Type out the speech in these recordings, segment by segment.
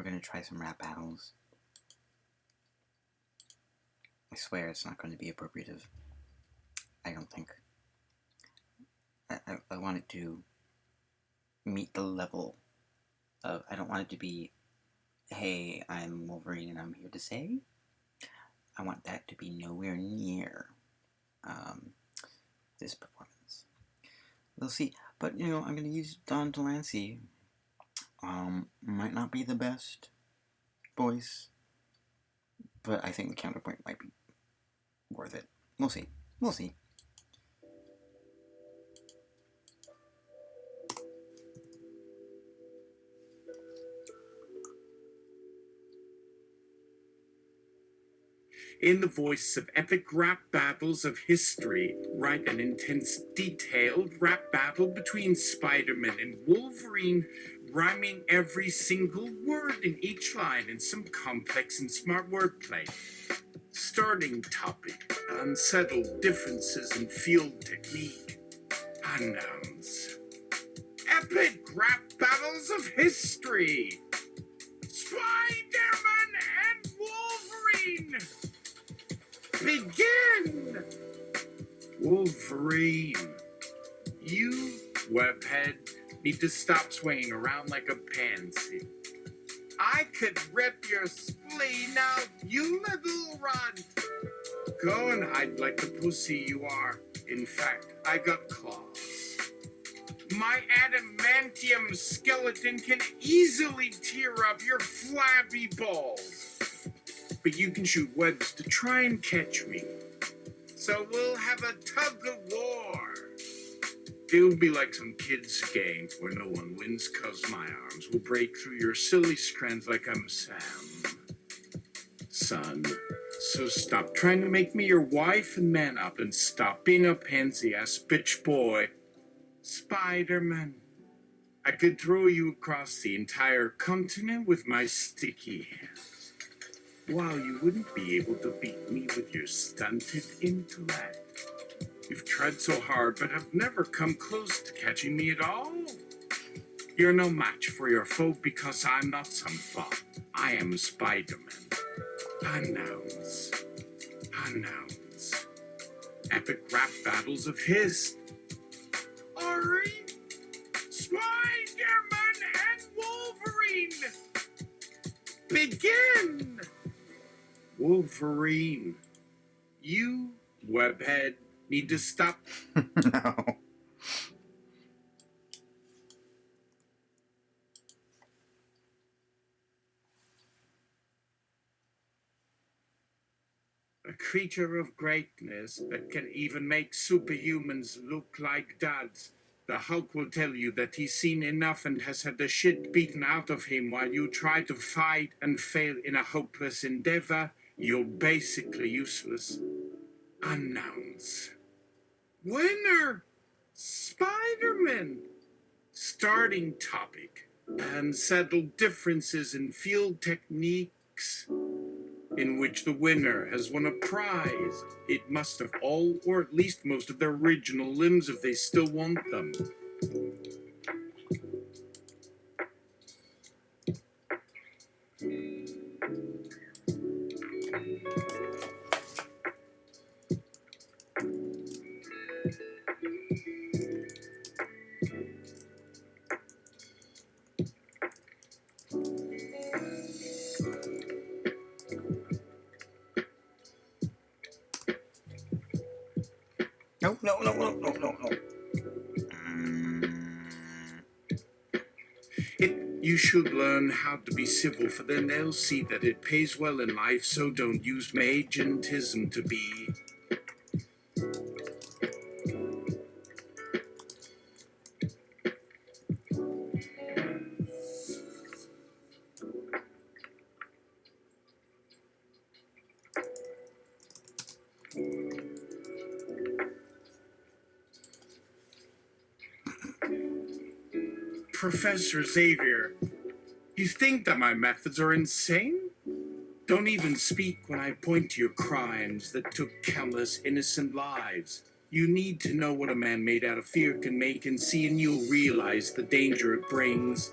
we're gonna try some rap battles. I swear it's not going to be appropriative. I don't think. I want it to meet the level of, I don't want it to be, hey, I'm Wolverine and I'm here to say. I want that to be nowhere near this performance. We'll see. But, you know, I'm going to use Don Delancey. Might not be the best voice, but I think the counterpoint might be worth it. We'll see. We'll see. In the voice of epic rap battles of history, write an intense, detailed rap battle between Spider-Man and Wolverine, rhyming every single word in each line in some complex and smart wordplay. Starting topic, unsettled differences in field technique. Unknowns. Epic rap battles of history. Spider-Man and Wolverine. Begin! Wolverine, you, webhead, need to stop swaying around like a pansy. I could rip your spleen out, you little runt! Go and hide like the pussy you are. In fact, I got claws. My adamantium skeleton can easily tear up your flabby balls. But you can shoot webs to try and catch me. So we'll have a tug of war. It'll be like some kid's game where no one wins cause my arms will break through your silly strands like I'm Sam. Son, so stop trying to make me your wife and man up and stop being a pansy-ass bitch boy. Spider-Man, I could throw you across the entire continent with my sticky hands. While you wouldn't be able to beat me with your stunted intellect. You've tried so hard, but have never come close to catching me at all. You're no match for your foe because I'm not some thought. I am Spider-Man. Unknowns. Unknowns. Epic rap battles of his. Ari, Spider-Man and Wolverine. Begin! Wolverine, you, webhead, need to stop. No. A creature of greatness that can even make superhumans look like duds. The Hulk will tell you that he's seen enough and has had the shit beaten out of him while you try to fight and fail in a hopeless endeavor. You're basically useless. Unknowns. Winner! Spider-Man! Starting topic. Unsettled differences in field techniques in which the winner has won a prize. It must have all, or at least most of their original limbs if they still want them. No. You should learn how to be civil, for then they'll see that it pays well in life, so don't use magentism to be. Professor Xavier, you think that my methods are insane? Don't even speak when I point to your crimes that took countless innocent lives. You need to know what a man made out of fear can make and see, and you'll realize the danger it brings.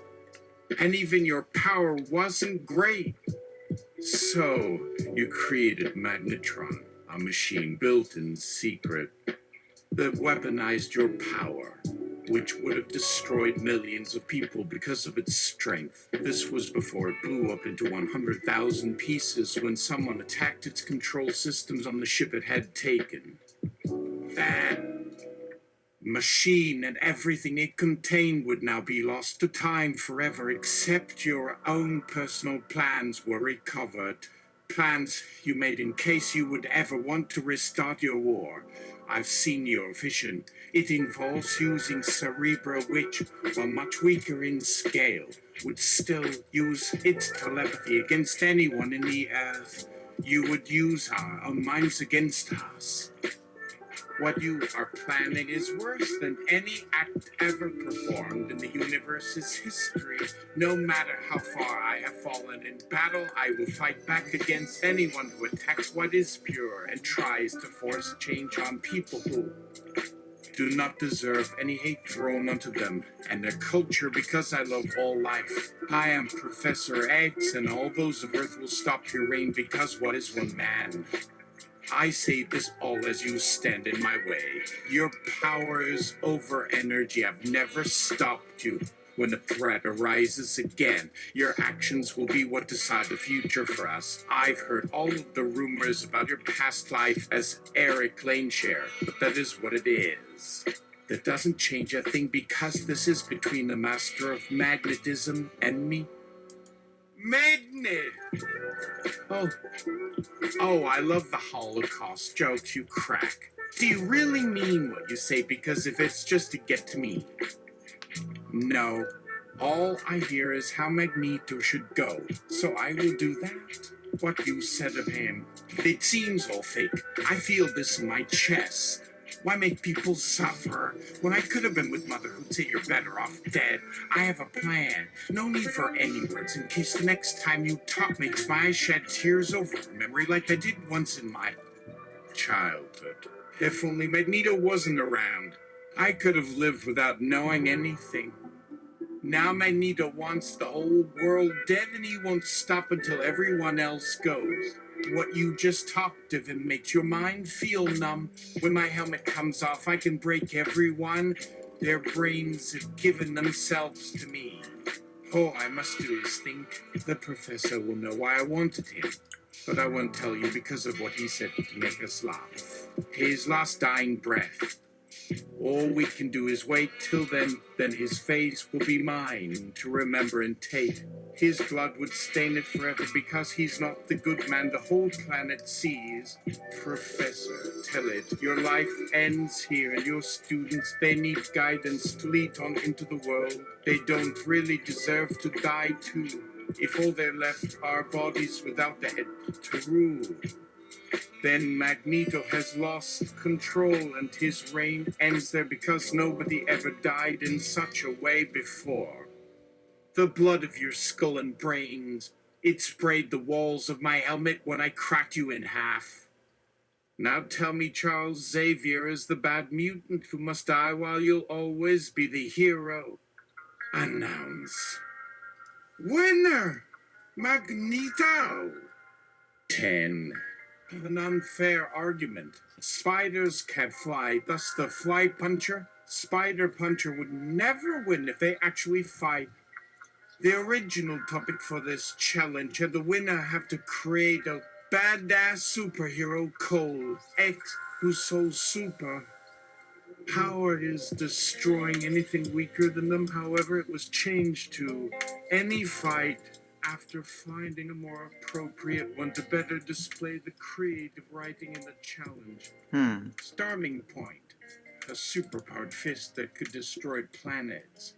And even your power wasn't great. So, you created Magnetron, a machine built in secret that weaponized your power, which would have destroyed millions of people because of its strength. This was before it blew up into 100,000 pieces when someone attacked its control systems on the ship it had taken. That machine and everything it contained would now be lost to time forever, except your own personal plans were recovered. Plans you made in case you would ever want to restart your war. I've seen your vision. It involves using Cerebra, which, while much weaker in scale, would still use its telepathy against anyone in the Earth. You would use our own minds against us. What you are planning is worse than any act ever performed in the universe's history. No matter how far I have fallen in battle, I will fight back against anyone who attacks what is pure and tries to force change on people who do not deserve any hate thrown onto them and their culture, because I love all life. I am Professor X, and all those of Earth will stop your reign because what is one man? I say this all as you stand in my way. Your powers over energy have never stopped you. When a threat arises again, your actions will be what decide the future for us. I've heard all of the rumors about your past life as Eric Laneshare, but that is what it is. That doesn't change a thing because this is between the master of magnetism and me. Magnet! Oh, Oh, I love the Holocaust jokes you crack. Do you really mean what you say? Because if it's just to get to me. No. All I hear is how Magneto should go, so I will do that. What you said of him, it seems all fake. I feel this in my chest. Why make people suffer when I could have been with Mother who'd say you're better off dead? I have a plan. No need for any words in case the next time you talk makes my eyes shed tears over a memory like I did once in my childhood. If only Magneto wasn't around, I could have lived without knowing anything. Now Magneto wants the whole world dead, and he won't stop until everyone else goes. What you just talked of him makes your mind feel numb. When my helmet comes off, I can break everyone. Their brains have given themselves to me. All I must do is think. The professor will know why I wanted him. But I won't tell you because of what he said to make us laugh. His last dying breath. All we can do is wait till then his face will be mine to remember and take. His blood would stain it forever because he's not the good man the whole planet sees. Professor, tell it, your life ends here, and your students, they need guidance to lead on into the world. They don't really deserve to die too. If all they're left are bodies without the head to rule. Then Magneto has lost control, and his reign ends there because nobody ever died in such a way before. The blood of your skull and brains, it sprayed the walls of my helmet when I cracked you in half. Now tell me Charles Xavier is the bad mutant who must die while you'll always be the hero. Announce. Winner! Magneto! 10. An unfair argument. Spiders can fly, thus the fly puncher. Spider puncher would never win if they actually fight. The original topic for this challenge, and the winner have to create a badass superhero called X, who's so super. Power is destroying anything weaker than them. However, it was changed to any fight after finding a more appropriate one to better display the creative writing in the challenge. Starting point, a superpowered fist that could destroy planets.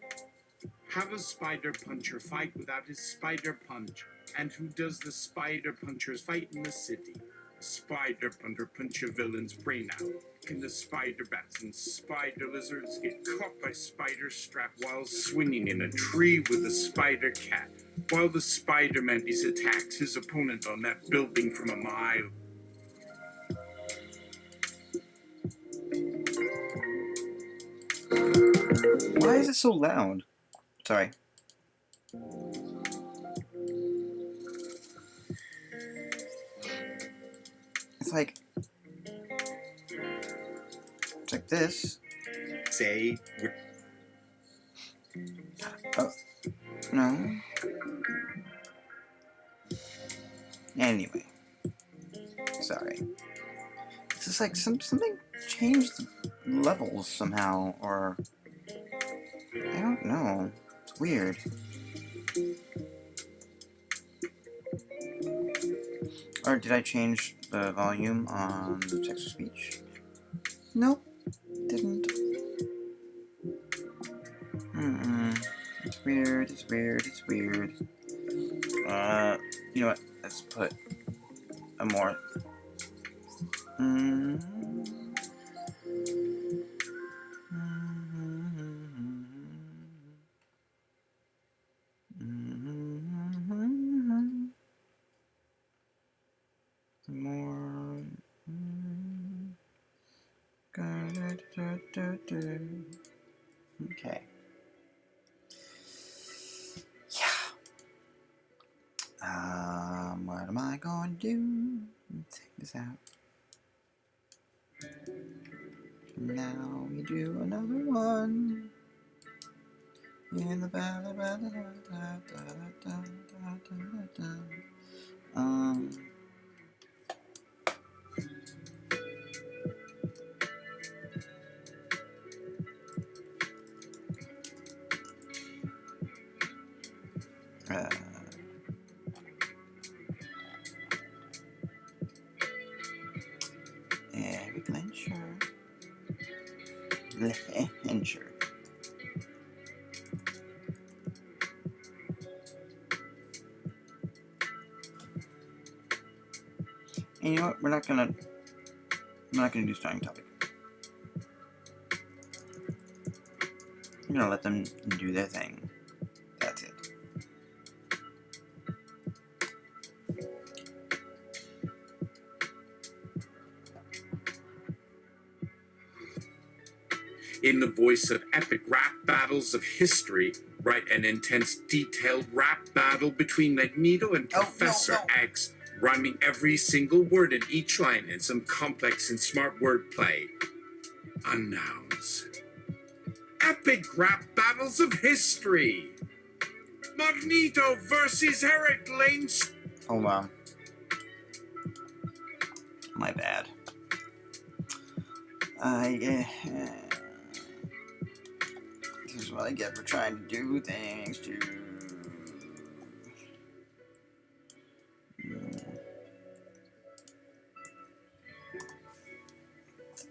Have a spider puncher fight without his spider punch. And who does the spider punchers fight in the city? Spider punch a villain's brain out. Can the spider bats and spider lizards get caught by spider strap while swinging in a tree with a spider cat? While the spider mantis attacks his opponent on that building from a mile. Why is it so loud? Sorry. It's like this. Say, Oh, no. Anyway, sorry. It's just like something changed the levels somehow, or I don't know. It's weird. Or did I change the volume on the text-to-speech? Nope, didn't. It's weird, it's weird, it's weird. You know what? Let's put a more... More... Okay. Yeah. What am I going to do? Let's take this out. Now we do another one. In the valley, Eric Lensher. Lensher. And you know what? We're not gonna do starting topic. I'm gonna let them do their thing. That's it. in the voice of epic rap battles of history, write an intense, detailed rap battle between Magneto and Professor X, rhyming every single word in each line in some complex and smart wordplay. Unknowns. Epic rap battles of history. Magneto versus Eric Lane's. Hold on. My bad. This is what I get for trying to do things to...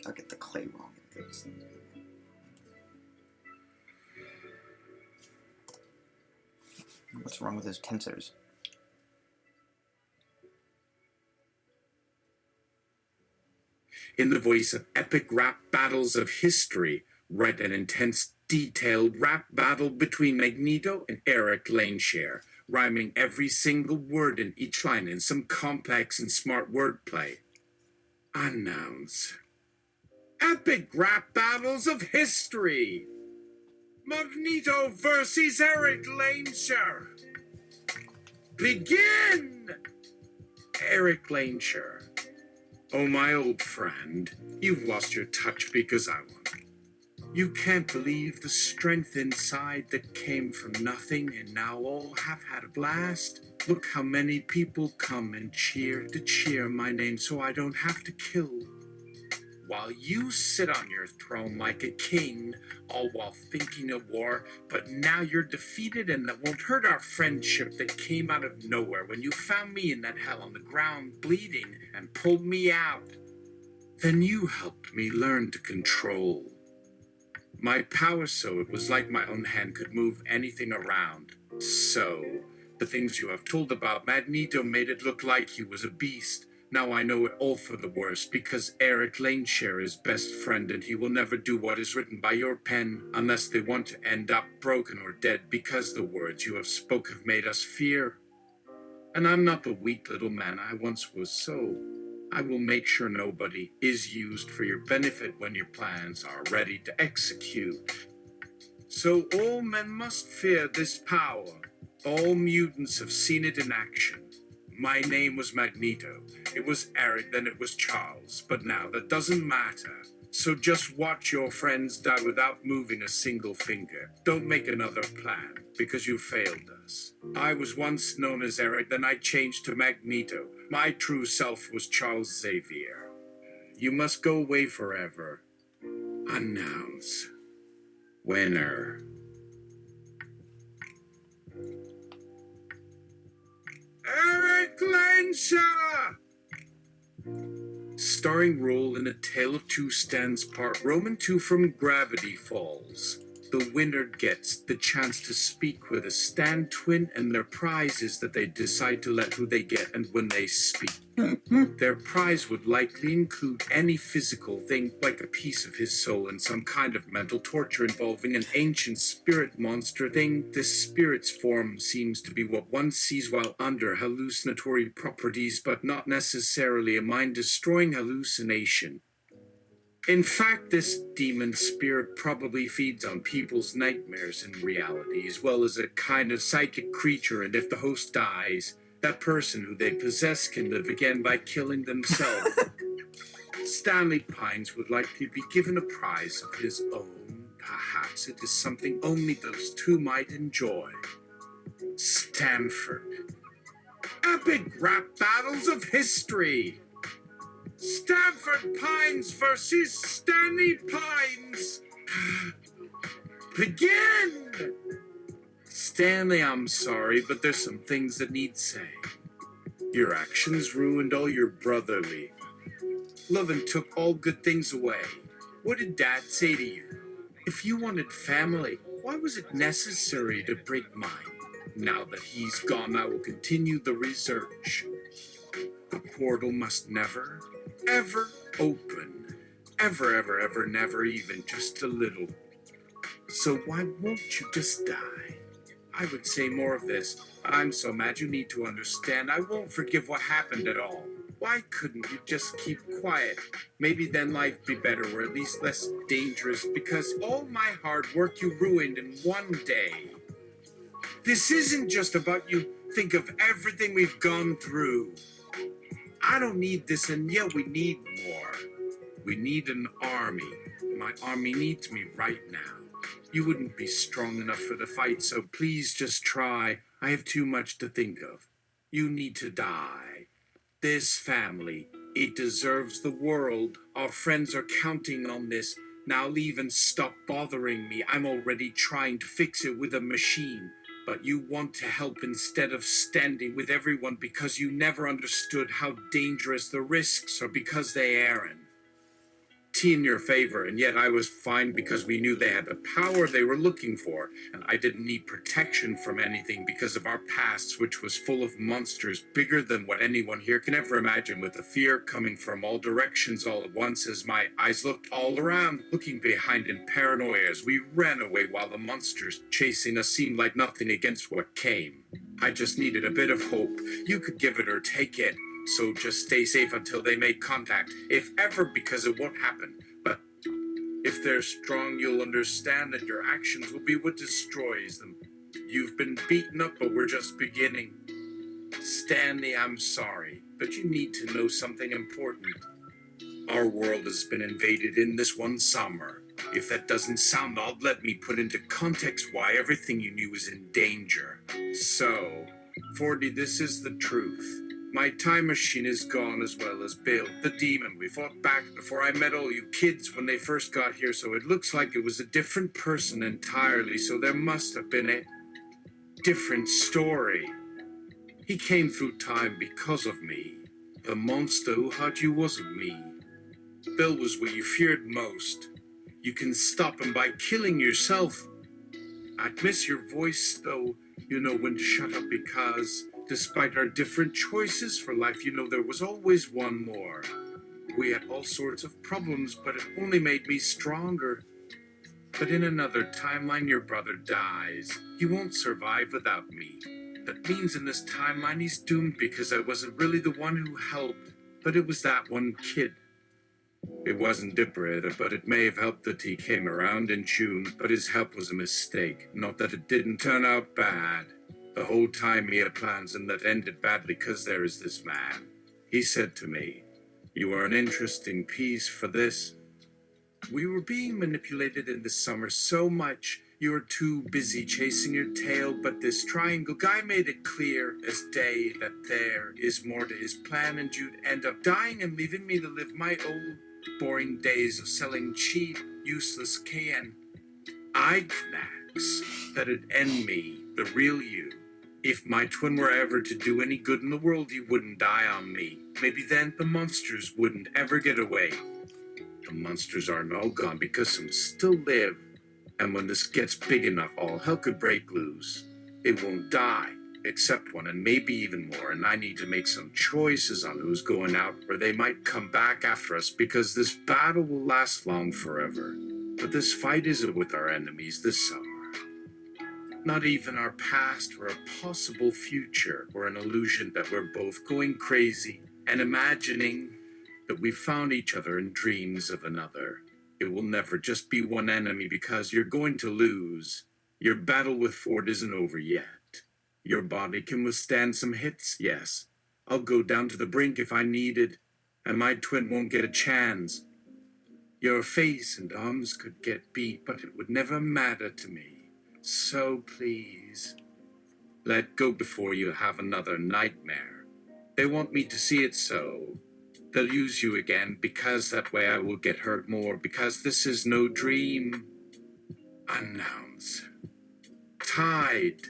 I'll get the clay wrong. What's wrong with his tensors? In the voice of epic rap battles of history, write an intense, detailed rap battle between Magneto and Eric Laneshare, rhyming every single word in each line in some complex and smart wordplay. Unknowns. Epic rap battles of history. Magneto versus Eric Laneshare. Begin! Eric Laneshare. Oh, my old friend, you've lost your touch because I won. You can't believe the strength inside that came from nothing, and now all have had a blast. Look how many people come and cheer to cheer my name so I don't have to kill. While you sit on your throne like a king, all while thinking of war, but now you're defeated and that won't hurt our friendship that came out of nowhere when you found me in that hell on the ground bleeding and pulled me out. Then you helped me learn to control my power so it was like my own hand could move anything around. So, the things you have told about Magneto made it look like he was a beast. Now I know it all for the worst because Eric Laneshare is best friend and he will never do what is written by your pen unless they want to end up broken or dead because the words you have spoke have made us fear. And I'm not the weak little man I once was, so I will make sure nobody is used for your benefit when your plans are ready to execute. So all men must fear this power. All mutants have seen it in action. My name was Magneto. It was Eric, then it was Charles. But now that doesn't matter. So just watch your friends die without moving a single finger. Don't make another plan, because you failed us. I was once known as Eric, then I changed to Magneto. My true self was Charles Xavier. You must go away forever. Announce. Winner. Eric Lansha! Starring role in A Tale of Two Stands part Roman 2 from Gravity Falls. The winner gets the chance to speak with a stand twin, and their prize is that they decide to let who they get and when they speak. Their prize would likely include any physical thing, like a piece of his soul, and some kind of mental torture involving an ancient spirit monster thing. This spirit's form seems to be what one sees while under hallucinatory properties, but not necessarily a mind-destroying hallucination. In fact, this demon spirit probably feeds on people's nightmares in reality, as well as a kind of psychic creature, and if the host dies, that person who they possess can live again by killing themselves. Stanley Pines would likely be given a prize of his own. Perhaps it is something only those two might enjoy. Stanford. Epic rap battles of history. Stanford Pines versus Stanley Pines. Begin! Stanley, I'm sorry, but there's some things that need saying. Your actions ruined all your brotherly. Love and took all good things away. What did Dad say to you? If you wanted family, why was it necessary to break mine? Now that he's gone, I will continue the research. The portal must never, ever open. Ever, ever, ever, never, even just a little. So why won't you just die? I would say more of this. I'm so mad you need to understand. I won't forgive what happened at all. Why couldn't you just keep quiet? Maybe then life'd be better, or at least less dangerous, because all my hard work you ruined in one day. This isn't just about you. Think of everything we've gone through. I don't need this, and yet we need more. We need an army. My army needs me right now. You wouldn't be strong enough for the fight, so please just try. I have too much to think of. You need to die. This family, it deserves the world. Our friends are counting on this. Now leave and stop bothering me. I'm already trying to fix it with a machine. But you want to help instead of standing with everyone because you never understood how dangerous the risks are because they aren't. Tea in your favor, and yet I was fine because we knew they had the power they were looking for, and I didn't need protection from anything because of our past, which was full of monsters bigger than what anyone here can ever imagine, with the fear coming from all directions all at once as my eyes looked all around, looking behind in paranoia as we ran away while the monsters chasing us seemed like nothing against what came. I just needed a bit of hope. You could give it or take it. So just stay safe until they make contact, if ever, because it won't happen. But if they're strong, you'll understand that your actions will be what destroys them. You've been beaten up, but we're just beginning. Stanley, I'm sorry, but you need to know something important. Our world has been invaded in this one summer. If that doesn't sound odd, let me put into context why everything you knew is in danger. So, 40, this is the truth. My time machine is gone, as well as Bill, the demon. We fought back before I met all you kids when they first got here, so it looks like it was a different person entirely, so there must have been a different story. He came through time because of me. The monster who had you wasn't me. Bill was what you feared most. You can stop him by killing yourself. I'd miss your voice, though. You know when to shut up because, despite our different choices for life, you know there was always one more. We had all sorts of problems, but it only made me stronger. But in another timeline, your brother dies. He won't survive without me. That means in this timeline, he's doomed because I wasn't really the one who helped, but it was that one kid. It wasn't Dipper, but it may have helped that he came around in June, but his help was a mistake. Not that it didn't turn out bad. The whole time he had plans and that ended badly because there is this man. He said to me, "You are an interesting piece for this." We were being manipulated in the summer so much. You were too busy chasing your tail, but this triangle guy made it clear as day that there is more to his plan, and you'd end up dying and leaving me to live my old, boring days of selling cheap, useless can eye knacks that'd end me, the real you. If my twin were ever to do any good in the world, he wouldn't die on me. Maybe then the monsters wouldn't ever get away. The monsters aren't all gone because some still live. And when this gets big enough, all hell could break loose. It won't die, except one, and maybe even more. And I need to make some choices on who's going out, or they might come back after us, because this battle will last long forever. But this fight isn't with our enemies this summer. Not even our past or a possible future, or an illusion that we're both going crazy and imagining that we found each other in dreams of another. It will never just be one enemy, because you're going to lose. Your battle with Ford isn't over yet. Your body can withstand some hits, yes. I'll go down to the brink if I need it, and my twin won't get a chance. Your face and arms could get beat, but it would never matter to me. So please, let go before you have another nightmare. They want me to see it so. They'll use you again, because that way I will get hurt more, because this is no dream. Announce. Tied.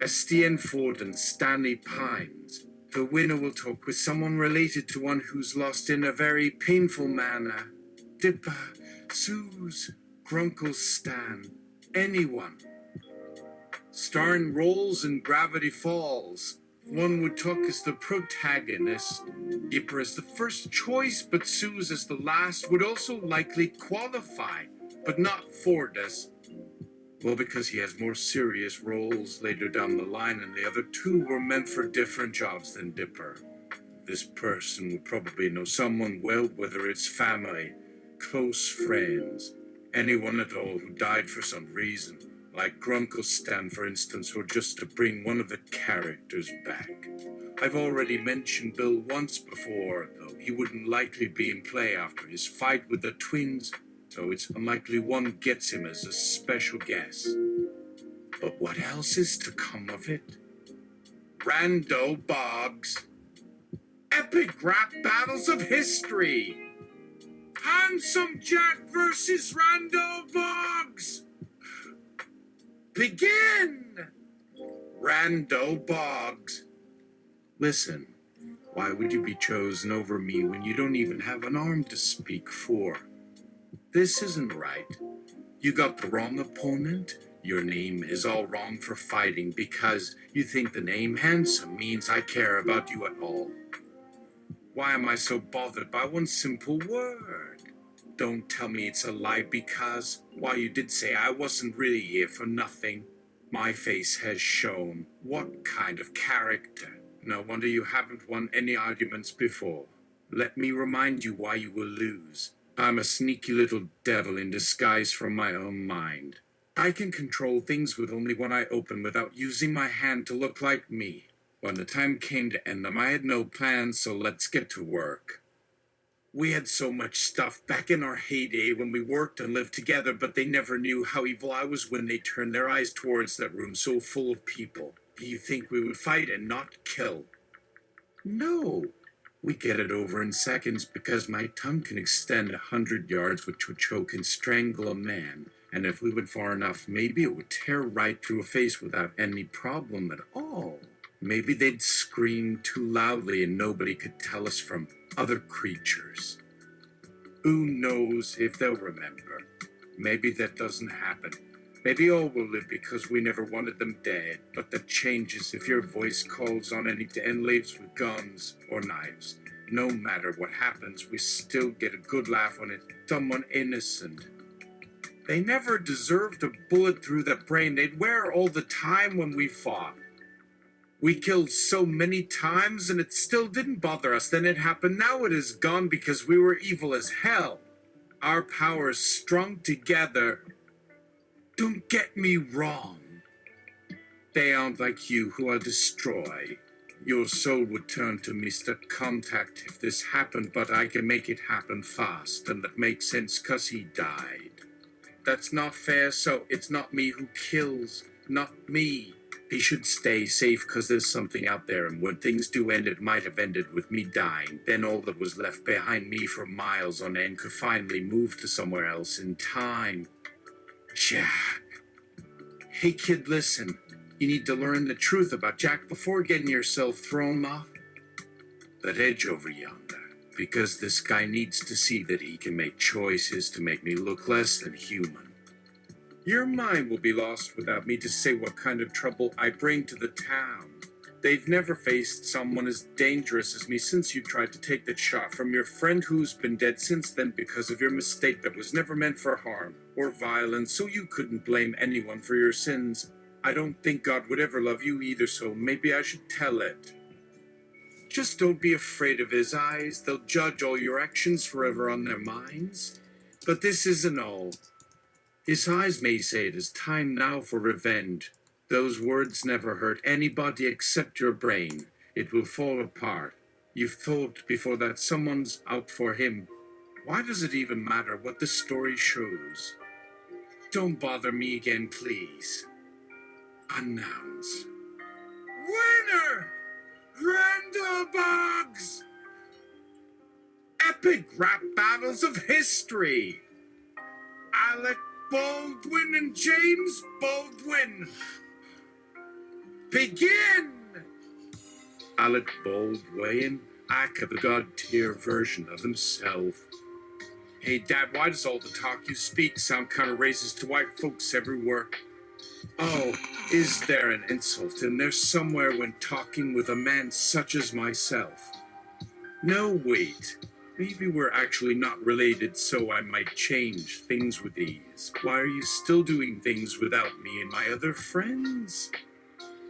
Estienne Ford and Stanley Pines. The winner will talk with someone related to one who's lost in a very painful manner. Dipper, Suze, Grunkle Stan, anyone. Starring roles in Gravity Falls. One would talk as the protagonist. Dipper as the first choice, but Suze as the last would also likely qualify, but not Ford as. Well, because he has more serious roles later down the line, and the other two were meant for different jobs than Dipper. This person would probably know someone well, whether it's family, close friends, anyone at all who died for some reason, like Grunkle Stan, for instance, or just to bring one of the characters back. I've already mentioned Bill once before, though he wouldn't likely be in play after his fight with the twins, so it's unlikely one gets him as a special guest. But what else is to come of it? Rando Boggs. Epic rap battles of history. Handsome Jack versus Rando Boggs. Begin! Rando Boggs. Listen, why would you be chosen over me when you don't even have an arm to speak for? This isn't right. You got the wrong opponent. Your name is all wrong for fighting because you think the name handsome means I care about you at all. Why am I so bothered by one simple word? Don't tell me it's a lie, because while you did say I wasn't really here for nothing, my face has shown what kind of character. No wonder you haven't won any arguments before. Let me remind you why you will lose. I'm a sneaky little devil in disguise from my own mind. I can control things with only one eye open without using my hand to look like me. When the time came to end them, I had no plans, so let's get to work. We had so much stuff back in our heyday when we worked and lived together, but they never knew how evil I was when they turned their eyes towards that room so full of people. Do you think we would fight and not kill? No. We get it over in seconds because my tongue can extend 100 yards, which would choke and strangle a man. And if we went far enough, maybe it would tear right through a face without any problem at all. Maybe they'd scream too loudly and nobody could tell us from other creatures. Who knows if they'll remember? Maybe that doesn't happen. Maybe all will live because we never wanted them dead. But that changes if your voice calls on any den lives with guns or knives. No matter what happens, we still get a good laugh when it's someone innocent. They never deserved a bullet through the brain. They'd wear all the time when we fought. We killed so many times and it still didn't bother us. Then it happened. Now it is gone because we were evil as hell. Our powers strung together. Don't get me wrong. They aren't like you who are destroy. Your soul would turn to Mr. Contact if this happened, but I can make it happen fast, and that makes sense 'cause he died. That's not fair, so it's not me who kills, not me. He should stay safe 'cause there's something out there, and when things do end, it might have ended with me dying. Then all that was left behind me for miles on end could finally move to somewhere else in time. Jack. Hey kid, listen. You need to learn the truth about Jack before getting yourself thrown off that edge over yonder. Because this guy needs to see that he can make choices to make me look less than human. Your mind will be lost without me to say what kind of trouble I bring to the town. They've never faced someone as dangerous as me since you tried to take that shot from your friend who's been dead since then because of your mistake that was never meant for harm or violence, so you couldn't blame anyone for your sins. I don't think God would ever love you either, so maybe I should tell it. Just don't be afraid of his eyes. They'll judge all your actions forever on their minds. But this isn't all. His eyes may say it is time now for revenge. Those words never hurt anybody except your brain. It will fall apart. You've thought before that someone's out for him. Why does it even matter what the story shows? Don't bother me again, please. Announce. Winner! Grandelbugs! Epic rap battles of history! Alec Baldwin and James Baldwin! Begin! Alec Baldwin, aka the god-tier version of himself. Hey Dad, why does all the talk you speak sound kinda racist to white folks everywhere? Oh, is there an insult in there somewhere when talking with a man such as myself? No, wait. Maybe we're actually not related, so I might change things with ease. Why are you still doing things without me and my other friends?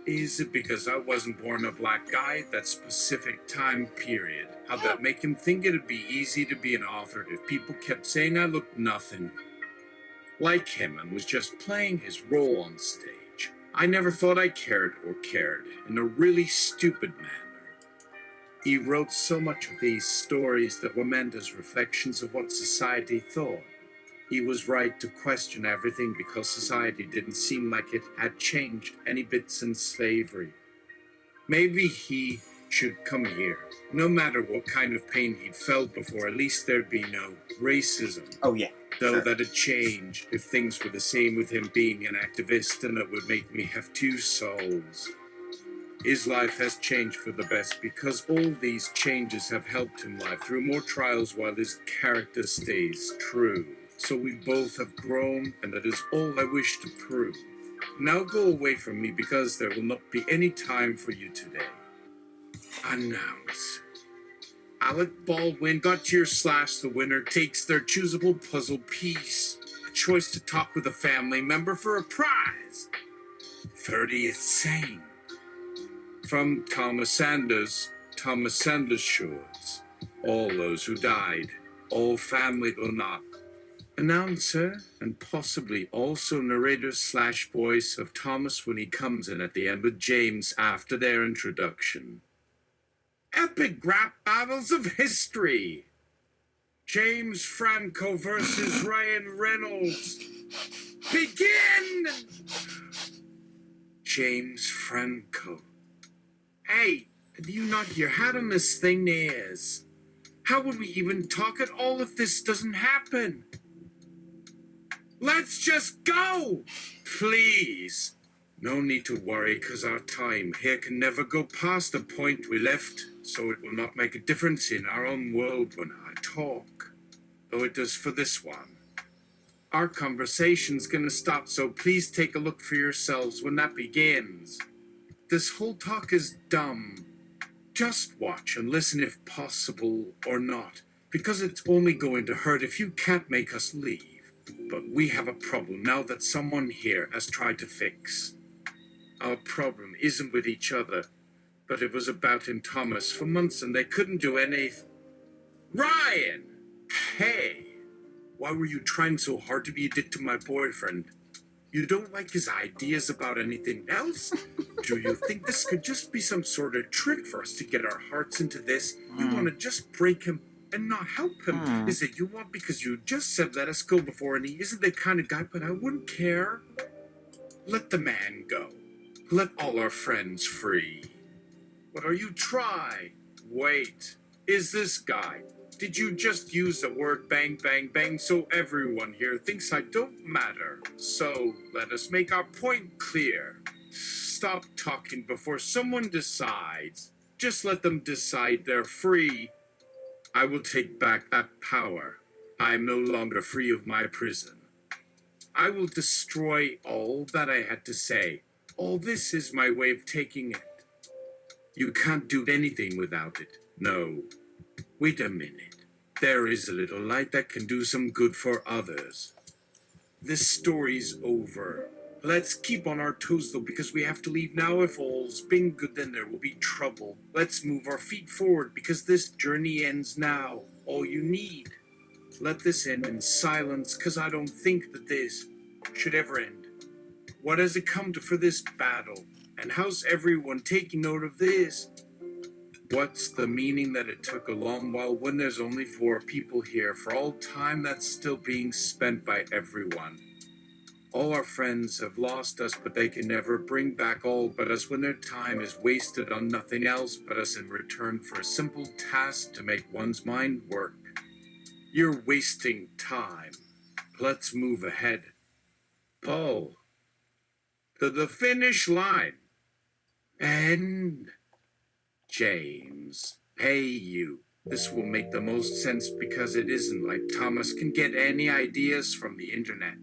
Is it because I wasn't born a black guy at that specific time period? How'd that make him think it'd be easy to be an author if people kept saying I looked nothing like him and was just playing his role on stage? I never thought I cared in a really stupid manner. He wrote so much of these stories that were meant as reflections of what society thought. He was right to question everything because society didn't seem like it had changed any bit since slavery. Maybe he should come here. No matter what kind of pain he'd felt before, at least there'd be no racism. Oh, yeah. Though Sure. that'd change if things were the same with him being an activist, and it would make me have two souls. His life has changed for the best because all these changes have helped him live through more trials while his character stays true. So we both have grown, and that is all I wish to prove. Now go away from me because there will not be any time for you today. Announce. Alec Baldwin, got/, the winner, takes their choosable puzzle piece. A choice to talk with a family member for a prize. 30th saying. From Thomas Sanders Shores. All those who died, all family will not. Announcer and possibly also narrator/voice of Thomas when he comes in at the end with James after their introduction. Epic rap battles of history. James Franco versus Ryan Reynolds. Begin! James Franco. Hey, do you not hear how dumb this thing is? How would we even talk at all if this doesn't happen? Let's just go! Please. No need to worry, cause our time here can never go past the point we left, so it will not make a difference in our own world when I talk. Though it does for this one. Our conversation's gonna stop, so please take a look for yourselves when that begins. This whole talk is dumb. Just watch and listen if possible or not, because it's only going to hurt if you can't make us leave. But we have a problem now that someone here has tried to fix. Our problem isn't with each other, but it was about in Thomas for months and they couldn't do anything. Ryan! Hey! Why were you trying so hard to be a dick to my boyfriend? You don't like his ideas about anything else? Do you think this could just be some sort of trick for us to get our hearts into this? You want to just break him and not help him? Is it you want because you just said let us go before and he isn't the kind of guy, but I wouldn't care. Let the man go. Let all our friends free. What are you try? Wait, is this guy? Did you just use the word bang, bang, bang so everyone here thinks I don't matter? So let us make our point clear. Stop talking before someone decides. Just let them decide they're free. I will take back that power. I am no longer free of my prison. I will destroy all that I had to say. All this is my way of taking it. You can't do anything without it. No. Wait a minute. There is a little light that can do some good for others. This story's over. Let's keep on our toes though, because we have to leave now. If all's been good, then there will be trouble. Let's move our feet forward, because this journey ends now. All you need. Let this end in silence, because I don't think that this should ever end. What has it come to for this battle? And how's everyone taking note of this? What's the meaning that it took a long while when there's only 4 people here for all time that's still being spent by everyone? All our friends have lost us, but they can never bring back all but us when their time is wasted on nothing else but us in return for a simple task to make one's mind work. You're wasting time. Let's move ahead. Paul, to the finish line. And James, hey you. This will make the most sense because it isn't like Thomas can get any ideas from the internet.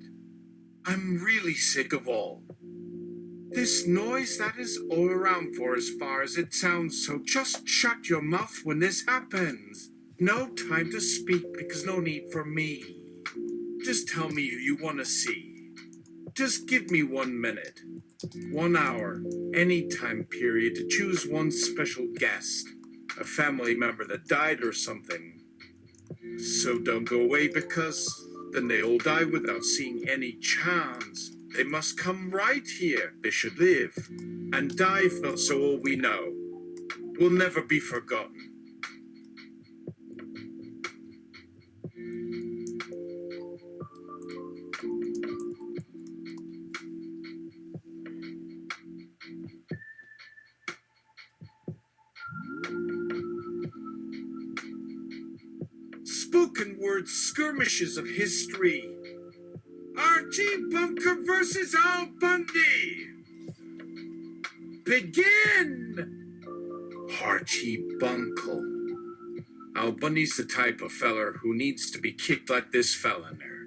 I'm really sick of all this noise that is all around for as far as it sounds, so just shut your mouth when this happens. No time to speak because no need for me. Just tell me who you want to see. Just give me 1 minute. 1 hour, any time period to choose one special guest, a family member that died or something. So don't go away because then they all die without seeing any chance. They must come right here. They should live and die for so all we know will never be forgotten. Spoken word skirmishes of history. Archie Bunker versus Al Bundy. Begin! Archie Bunkle. Al Bundy's the type of feller who needs to be kicked like this fella there.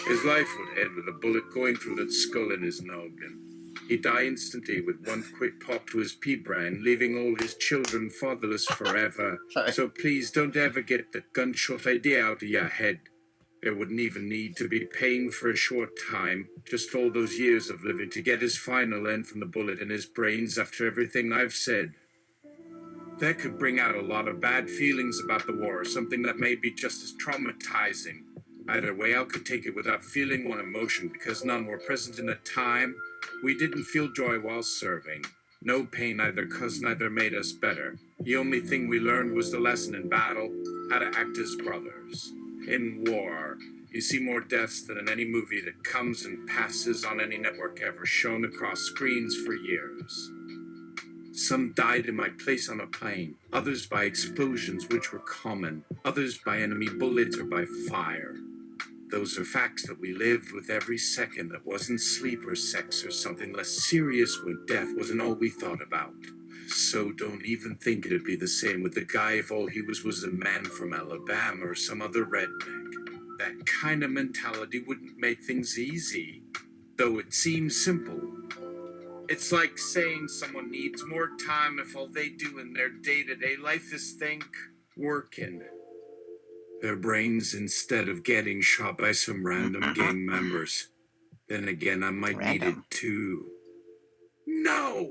His life would end with a bullet going through that skull in his noggin. He'd die instantly with one quick pop to his pea brain, leaving all his children fatherless forever. Sorry. So please don't ever get the gunshot idea out of your head. There wouldn't even need to be pain for a short time, just all those years of living to get his final end from the bullet in his brains after everything I've said. That could bring out a lot of bad feelings about the war, something that may be just as traumatizing. Either way, I could take it without feeling one emotion because none were present in a time we didn't feel joy while serving. No pain either, cause neither made us better. The only thing we learned was the lesson in battle, how to act as brothers. In war, you see more deaths than in any movie that comes and passes on any network ever shown across screens for years. Some died in my place on a plane, others by explosions which were common, others by enemy bullets or by fire. Those are facts that we lived with every second that wasn't sleep or sex or something less serious when death wasn't all we thought about. So don't even think it'd be the same with the guy if all he was a man from Alabama or some other redneck. That kind of mentality wouldn't make things easy, though it seems simple. It's like saying someone needs more time if all they do in their day-to-day life is think, working. Their brains instead of getting shot by some random gang members. Then again, I might need it too. No!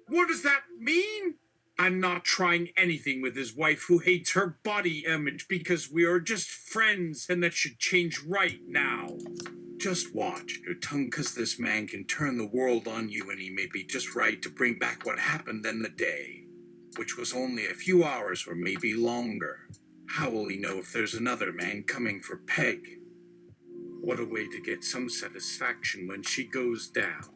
What does that mean? I'm not trying anything with his wife who hates her body image because we are just friends and that should change right now. just watch your tongue, 'cause this man can turn the world on you, and he may be just right to bring back what happened in the day, which was only a few hours or maybe longer. How will he know if there's another man coming for Peg? What a way to get some satisfaction when she goes down,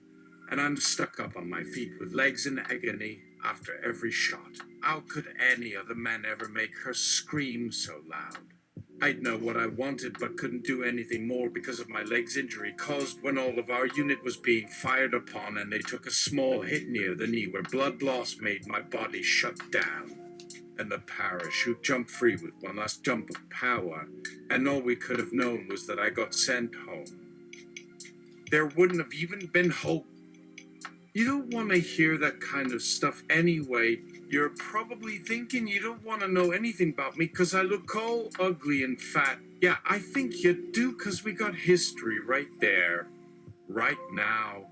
and I'm stuck up on my feet with legs in agony after every shot. How could any other man ever make her scream so loud? I'd know what I wanted but couldn't do anything more because of my leg's injury caused when all of our unit was being fired upon, and they took a small hit near the knee where blood loss made my body shut down. And the parachute jumped free with one last jump of power, and all we could have known was that I got sent home. There wouldn't have even been hope. You don't want to hear that kind of stuff anyway. You're probably thinking you don't want to know anything about me because I look all ugly and fat. Yeah, I think you do, because we got history right there, right now.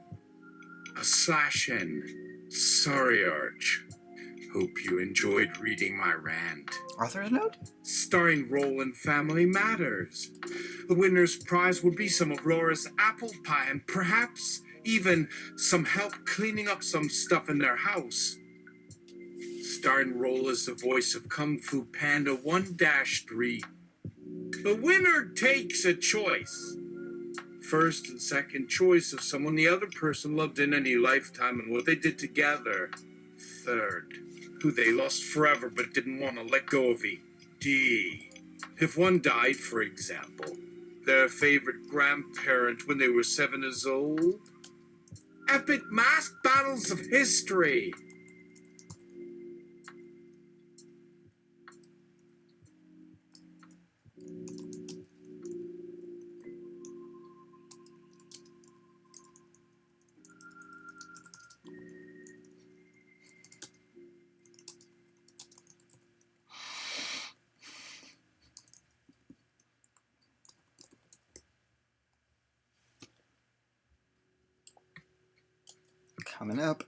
A slash N. Sorry, Arch. Hope you enjoyed reading my rant. Author's note? Starring role in Family Matters. The winner's prize would be some of Laura's apple pie and perhaps even some help cleaning up some stuff in their house. Starring role as the voice of Kung Fu Panda 1-3. The winner takes a choice. First and second choice of someone the other person loved in any lifetime and what they did together. Third, who they lost forever but didn't want to let go of. D. If one died, for example, their favorite grandparent when they were 7 years old. Epic mass battles of history. Coming up.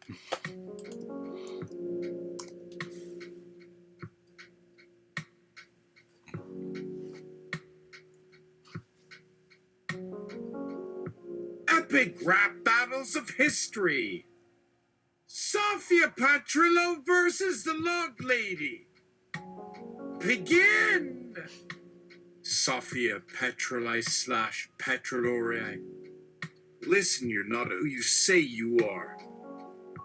Epic rap battles of history. Sophia Petrillo versus the Log Lady. Begin! Sophia Petroli / Petrolori. Listen, you're not who you say you are.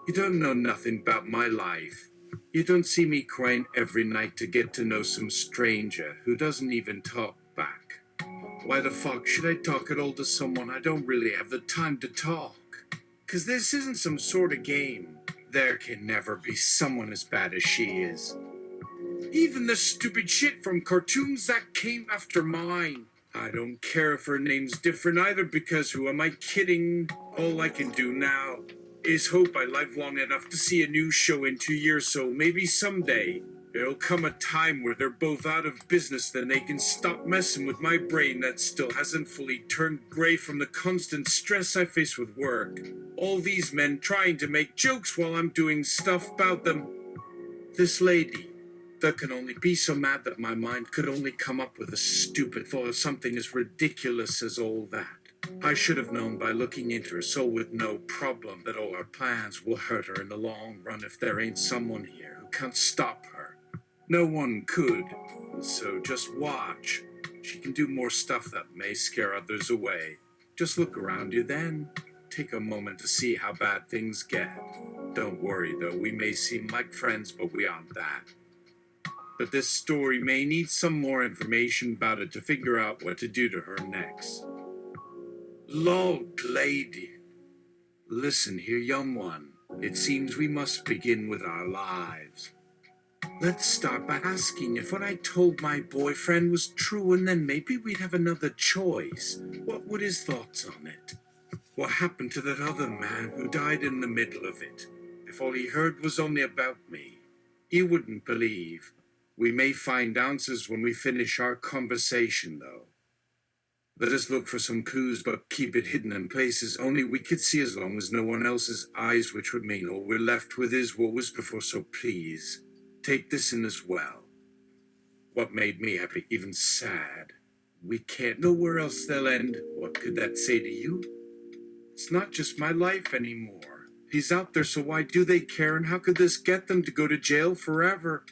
You don't know nothing about my life. You don't see me crying every night to get to know some stranger who doesn't even talk back. Why the fuck should I talk at all to someone I don't really have the time to talk? 'Cause this isn't some sort of game. There can never be someone as bad as she is. Even the stupid shit from cartoons that came after mine. I don't care if her name's different either, because who am I kidding? All I can do now is hope I live long enough to see a new show in 2 years, so maybe someday there'll come a time where they're both out of business, then they can stop messing with my brain that still hasn't fully turned gray from the constant stress I face with work. All these men trying to make jokes while I'm doing stuff about them. This lady that can only be so mad that my mind could only come up with a stupid thought of something as ridiculous as all that. I should have known by looking into her soul with no problem that all her plans will hurt her in the long run if there ain't someone here who can't stop her. No one could, and so just watch. She can do more stuff that may scare others away. Just look around you then. Take a moment to see how bad things get. Don't worry though, we may seem like friends, but we aren't that. But this story may need some more information about it to figure out what to do to her next. Log Lady. Listen here, young one. It seems we must begin with our lives. Let's start by asking if what I told my boyfriend was true, and then maybe we'd have another choice. What would his thoughts on it? What happened to that other man who died in the middle of it? If all he heard was only about me, he wouldn't believe. We may find answers when we finish our conversation, though. Let us look for some clues, but keep it hidden in places only we could see as long as no one else's eyes, which would mean all we're left with is what was before, so please, take this in as well. What made me happy, even sad, We can't know where else they'll end. What could that say to you? It's not just my life anymore. He's out there, so why do they care? And how could this get them to go to jail forever?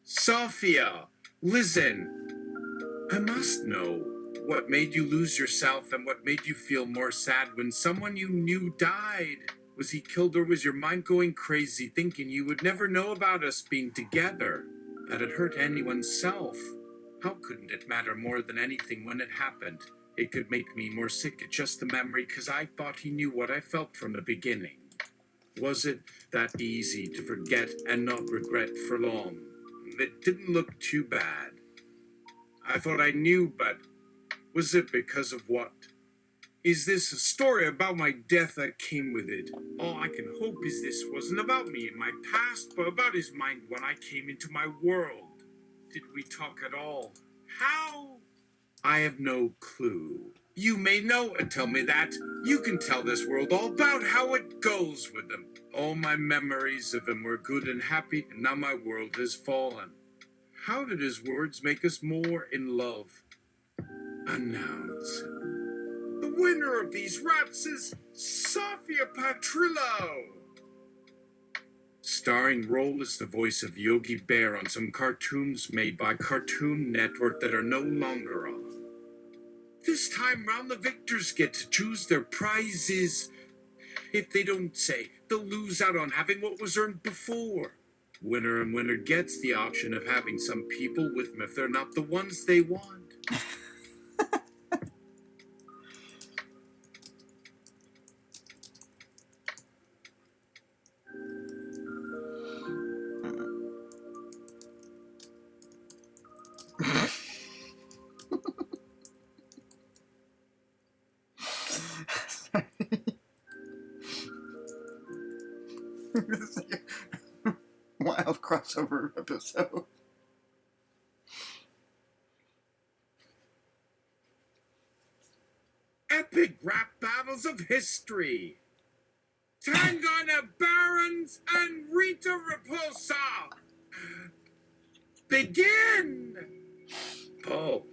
Sophia, listen. I must know what made you lose yourself and what made you feel more sad when someone you knew died. Was he killed, or was your mind going crazy thinking you would never know about us being together? That it hurt anyone's self? How couldn't it matter more than anything when it happened? It could make me more sick at just the memory, 'cause I thought he knew what I felt from the beginning. Was it that easy to forget and not regret for long? It didn't look too bad. I thought I knew, but was it because of what? Is this a story about my death that came with it? All I can hope is this wasn't about me in my past, but about his mind when I came into my world. Did we talk at all? How? I have no clue. You may know and tell me that. You can tell this world all about how it goes with them. All my memories of him were good and happy, and now my world has fallen. How did his words make us more in love? Announce. The winner of these rats is Sophia Petrillo. Starring role is the voice of Yogi Bear on some cartoons made by Cartoon Network that are no longer on. This time round, the victors get to choose their prizes. If they don't say, they'll lose out on having what was earned before. Winner and winner gets the option of having some people with them if they're not the ones they want. It's like a wild crossover episode. Epic rap battles of history. Tangana Barons and Rita Repulsa. Begin! Oh.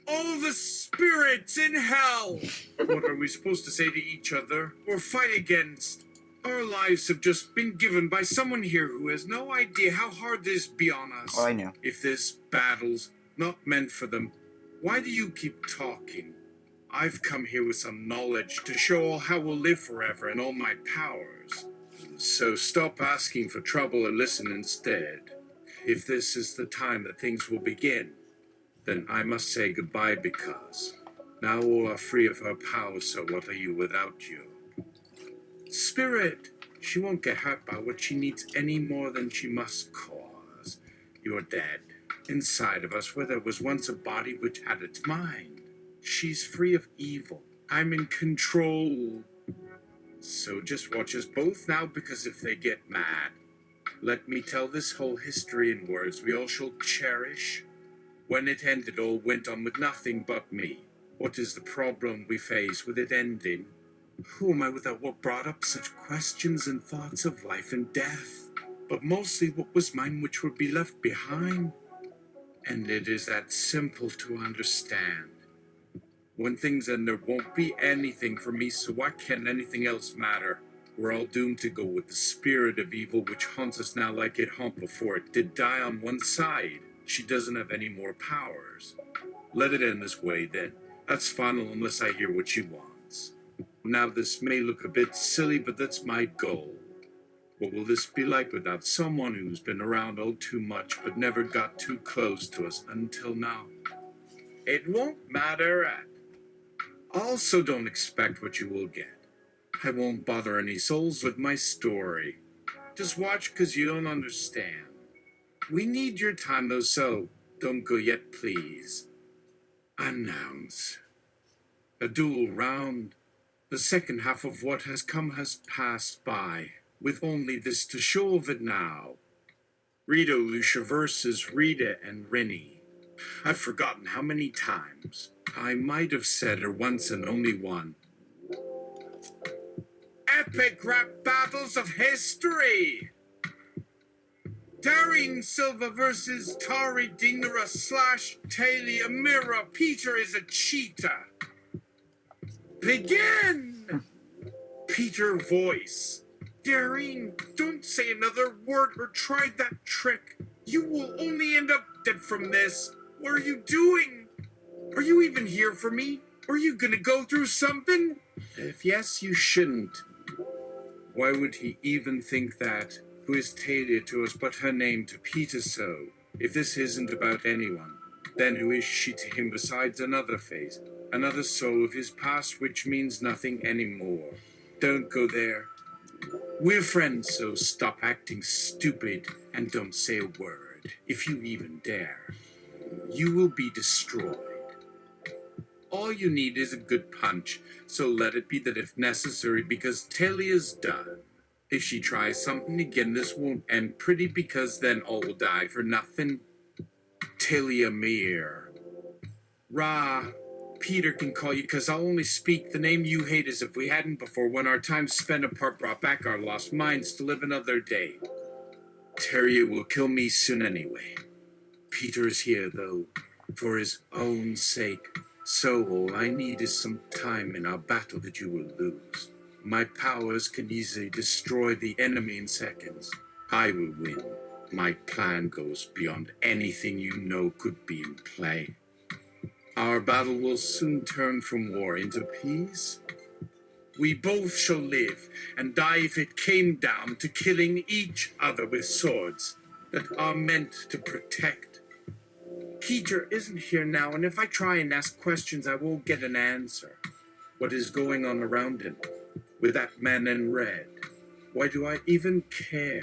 All the spirits in hell! What are we supposed to say to each other or fight against? Our lives have just been given by someone here who has no idea how hard this be on us. Oh, I know. If this battle's not meant for them, why do you keep talking? I've come here with some knowledge to show all how we'll live forever and all my powers. So stop asking for trouble and listen instead. If this is the time that things will begin, then I must say goodbye, because now all are free of her power, so what are you without you? Spirit, she won't get hurt by what she needs any more than she must cause. You're dead, inside of us where there was once a body which had its mind. She's free of evil. I'm in control. So just watch us both now, because if they get mad, let me tell this whole history in words we all shall cherish. When it ended, all went on with nothing but me. What is the problem we face with it ending? Who am I without what brought up such questions and thoughts of life and death? But mostly what was mine which would be left behind? And it is that simple to understand. When things end, there won't be anything for me, so why can't anything else matter? We're all doomed to go with the spirit of evil which haunts us now like it haunted before it did die on one side. She doesn't have any more powers. Let it end this way, then. That's final unless I hear what she wants. Now this may look a bit silly, but that's my goal. What will this be like without someone who's been around all too much but never got too close to us until now? It won't matter at. Also, don't expect what you will get. I won't bother any souls with my story. Just watch, 'cause you don't understand. We need your time though, so don't go yet, please. Announce. A duel round. The second half of what has come has passed by, with only this to show of it now. Rita Lucia versus Rita and Rennie. I've forgotten how many times. I might have said her once and only one. Epic rap battles of history! Daring Silva versus Tari Dingra / Talia Mira. Peter is a cheetah. Begin! Peter voice. Daring, don't say another word or try that trick. You will only end up dead from this. What are you doing? Are you even here for me? Are you gonna go through something? If yes, you shouldn't. Why would he even think that? Who is Talia to us but her name to Peter so? If this isn't about anyone, then who is she to him besides another face, another soul of his past which means nothing anymore? Don't go there. We're friends, so stop acting stupid and don't say a word, if you even dare. You will be destroyed. All you need is a good punch, so let it be that if necessary, because Talia's done. If she tries something again, this won't end pretty, because then all will die for nothing. Talia Mir. Ra. Peter can call you, cause I'll only speak the name you hate as if we hadn't before, when our time spent apart brought back our lost minds to live another day. Talia will kill me soon anyway. Peter is here, though, for his own sake. So all I need is some time in our battle that you will lose. My powers can easily destroy the enemy in seconds. I will win. My plan goes beyond anything you know could be in play. Our battle will soon turn from war into peace. We both shall live and die if it came down to killing each other with swords that are meant to protect. Peter isn't here now, and if I try and ask questions, I won't get an answer. What is going on around him? With that man in red? Why do I even care?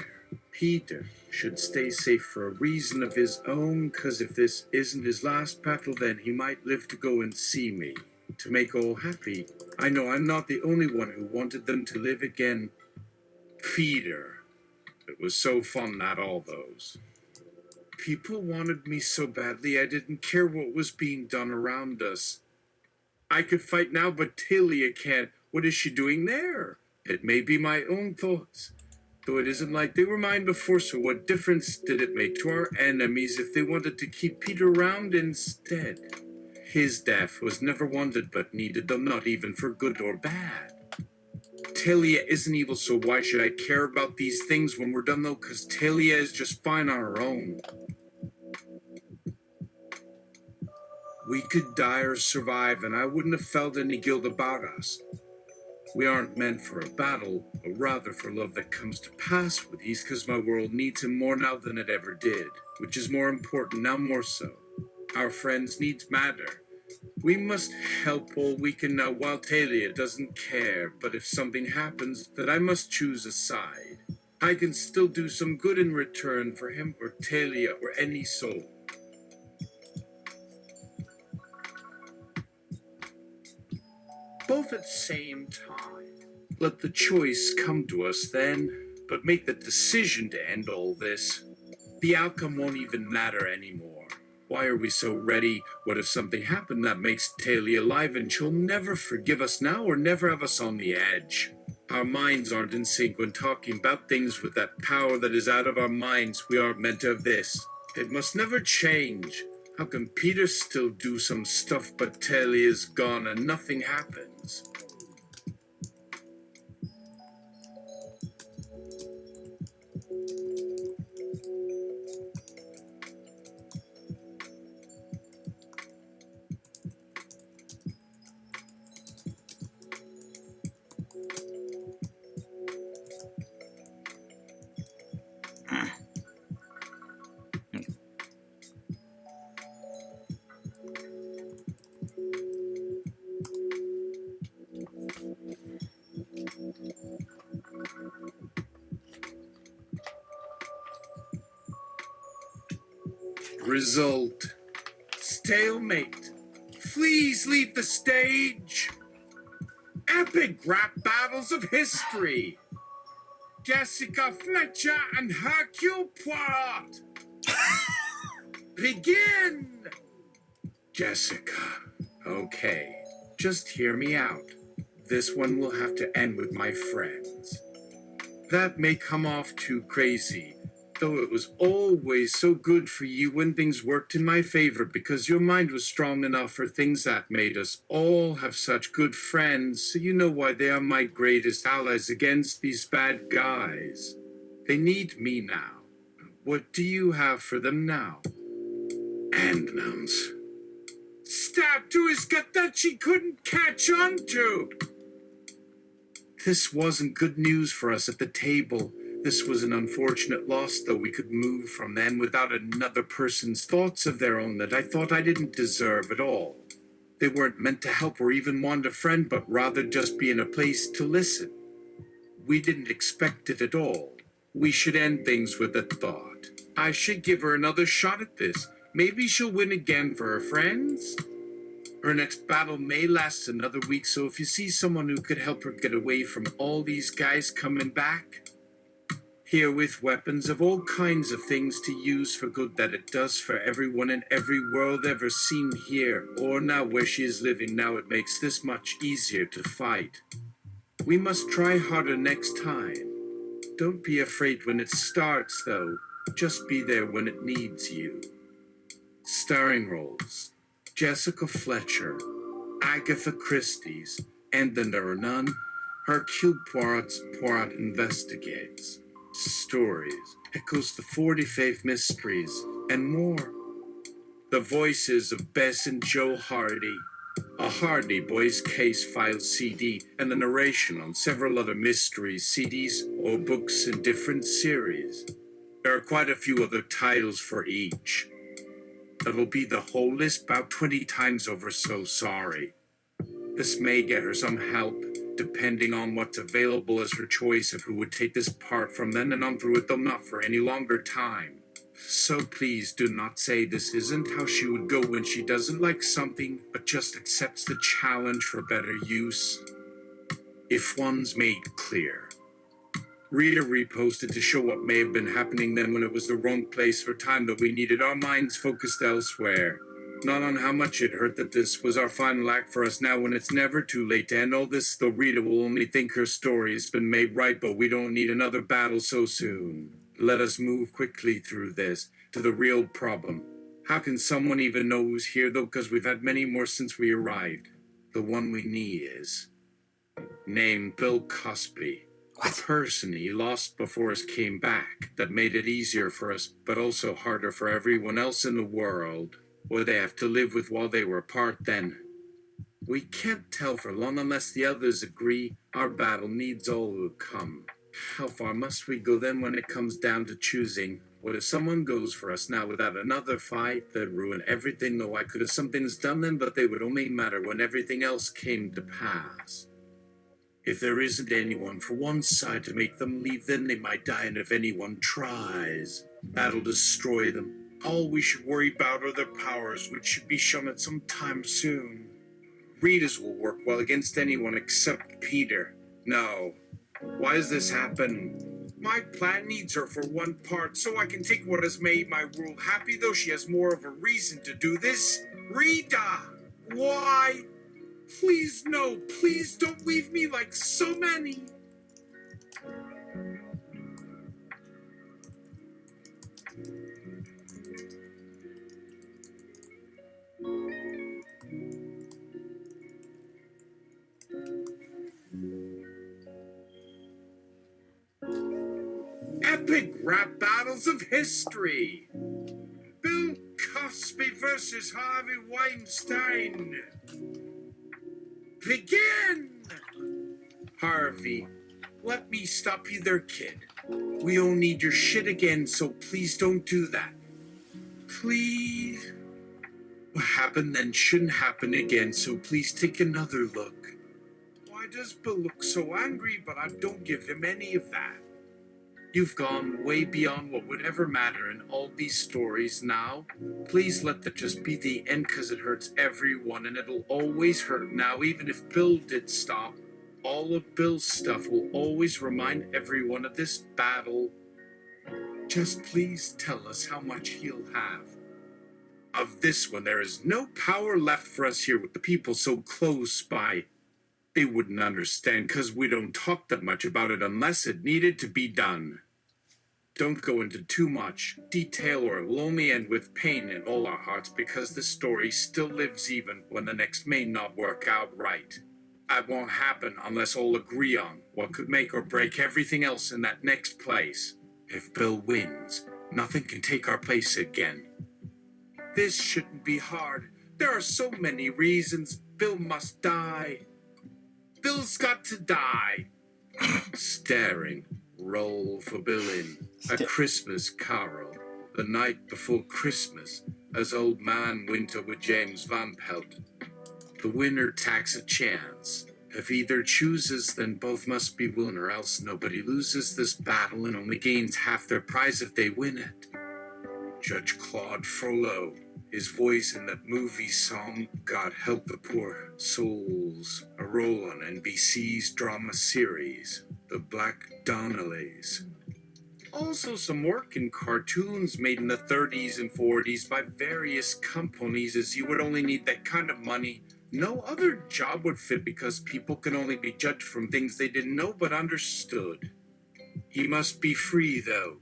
Peter should stay safe for a reason of his own, cause if this isn't his last battle, then he might live to go and see me. To make all happy. I know I'm not the only one who wanted them to live again. Peter. It was so fun, not all those. People wanted me so badly I didn't care what was being done around us. I could fight now, but Talia can't. What is she doing there? It may be my own thoughts. Though it isn't like they were mine before, so what difference did it make to our enemies if they wanted to keep Peter around instead? His death was never wanted but needed, though not even for good or bad. Talia isn't evil, so why should I care about these things when we're done, though? Because Talia is just fine on her own. We could die or survive, and I wouldn't have felt any guilt about us. We aren't meant for a battle, but rather for love that comes to pass with ease, because my world needs him more now than it ever did, which is more important now more so. Our friends' needs matter. We must help all we can now while Talia doesn't care, but if something happens, then I must choose a side. I can still do some good in return for him or Talia or any soul. Both at the same time. Let the choice come to us then, but make the decision to end all this. The outcome won't even matter anymore. Why are we so ready? What if something happened that makes Talia alive and she'll never forgive us now or never have us on the edge? Our minds aren't in sync when talking about things with that power that is out of our minds. We aren't meant to have this. It must never change. How can Peter still do some stuff but Talia's gone and nothing happens? Result. Stalemate. Please leave the stage. Epic rap battles of history. Jessica Fletcher and Hercule Poirot. Begin! Jessica. Okay, just hear me out. This one will have to end with my friends. That may come off too crazy, Though it was always so good for you when things worked in my favor because your mind was strong enough for things that made us all have such good friends, so you know why they are my greatest allies against these bad guys. They need me now. What do you have for them now? Hand mounts. Stabbed to his gut that she couldn't catch on to. This wasn't good news for us at the table. This was an unfortunate loss, though we could move from then without another person's thoughts of their own that I thought I didn't deserve at all. They weren't meant to help or even want a friend, but rather just be in a place to listen. We didn't expect it at all. We should end things with a thought. I should give her another shot at this. Maybe she'll win again for her friends. Her next battle may last another week, so if you see someone who could help her get away from all these guys coming back, here with weapons of all kinds of things to use for good that it does for everyone in every world ever seen here, or now where she is living now, it makes this much easier to fight. We must try harder next time. Don't be afraid when it starts, though. Just be there when it needs you. Starring roles: Jessica Fletcher, Agatha Christie's, and then there are none. Hercule Poirot's Poirot Investigates. Stories, echoes the 45 Mysteries, and more. The voices of Bess and Joe Hardy, a Hardy Boys case file CD, and the narration on several other mysteries CDs or books in different series. There are quite a few other titles for each. That'll be the whole list about 20 times over, so sorry. This may get her some help, depending on what's available as her choice of who would take this part from then and on through it, though not for any longer time. So please do not say this isn't how she would go when she doesn't like something, but just accepts the challenge for better use. If one's made clear. Rita reposted to show what may have been happening then when it was the wrong place or time that we needed our minds focused elsewhere. Not on how much it hurt that this was our final act for us now when it's never too late to end all this, though Rita will only think her story has been made right, but we don't need another battle so soon. Let us move quickly through this, to the real problem. How can someone even know who's here, though, because we've had many more since we arrived? The one we need is named Bill Cosby. The person he lost before us came back. That made it easier for us, but also harder for everyone else in the world. What they have to live with while they were apart then. We can't tell for long unless the others agree. Our battle needs all who come. How far must we go then when it comes down to choosing? What if someone goes for us now without another fight? That'd ruin everything, though I could have some things done then, but they would only matter when everything else came to pass. If there isn't anyone for one side to make them leave, then they might die, and if anyone tries, that'll destroy them. All we should worry about are their powers, which should be shown at some time soon. Rita's will work well against anyone except Peter. No. Why does this happen? My plan needs her for one part, so I can take what has made my world happy, though she has more of a reason to do this. Rita! Why? Please, no, please don't leave me like so many. Epic rap battles of history. Bill Cosby versus Harvey Weinstein. Begin! Harvey, let me stop you there, kid. We don't need your shit again, so please don't do that. Please? What happened then shouldn't happen again, so please take another look. Why does Bill look so angry, but I don't give him any of that? You've gone way beyond what would ever matter in all these stories now. Please let that just be the end, because it hurts everyone, and it'll always hurt now, even if Bill did stop. All of Bill's stuff will always remind everyone of this battle. Just please tell us how much he'll have. Of this one, there is no power left for us here with the people so close by. They wouldn't understand, because we don't talk that much about it unless it needed to be done. Don't go into too much detail or it'll only end with pain in all our hearts because the story still lives even when the next may not work out right. That won't happen unless all agree on what could make or break everything else in that next place. If Bill wins, nothing can take our place again. This shouldn't be hard. There are so many reasons Bill must die. Bill's got to die. Staring, roll for Bill in A Christmas Carol, the night before Christmas, as Old Man Winter with James Van Pelt. The winner takes a chance. If either chooses, then both must be willing, or else nobody loses this battle and only gains half their prize if they win it. Judge Claude Frollo, his voice in that movie song, God Help the Poor Souls, a role on NBC's drama series, The Black Donnellys. Also some work in cartoons made in the 30s and 40s by various companies, as you would only need that kind of money. No other job would fit because people can only be judged from things they didn't know but understood. He must be free, though.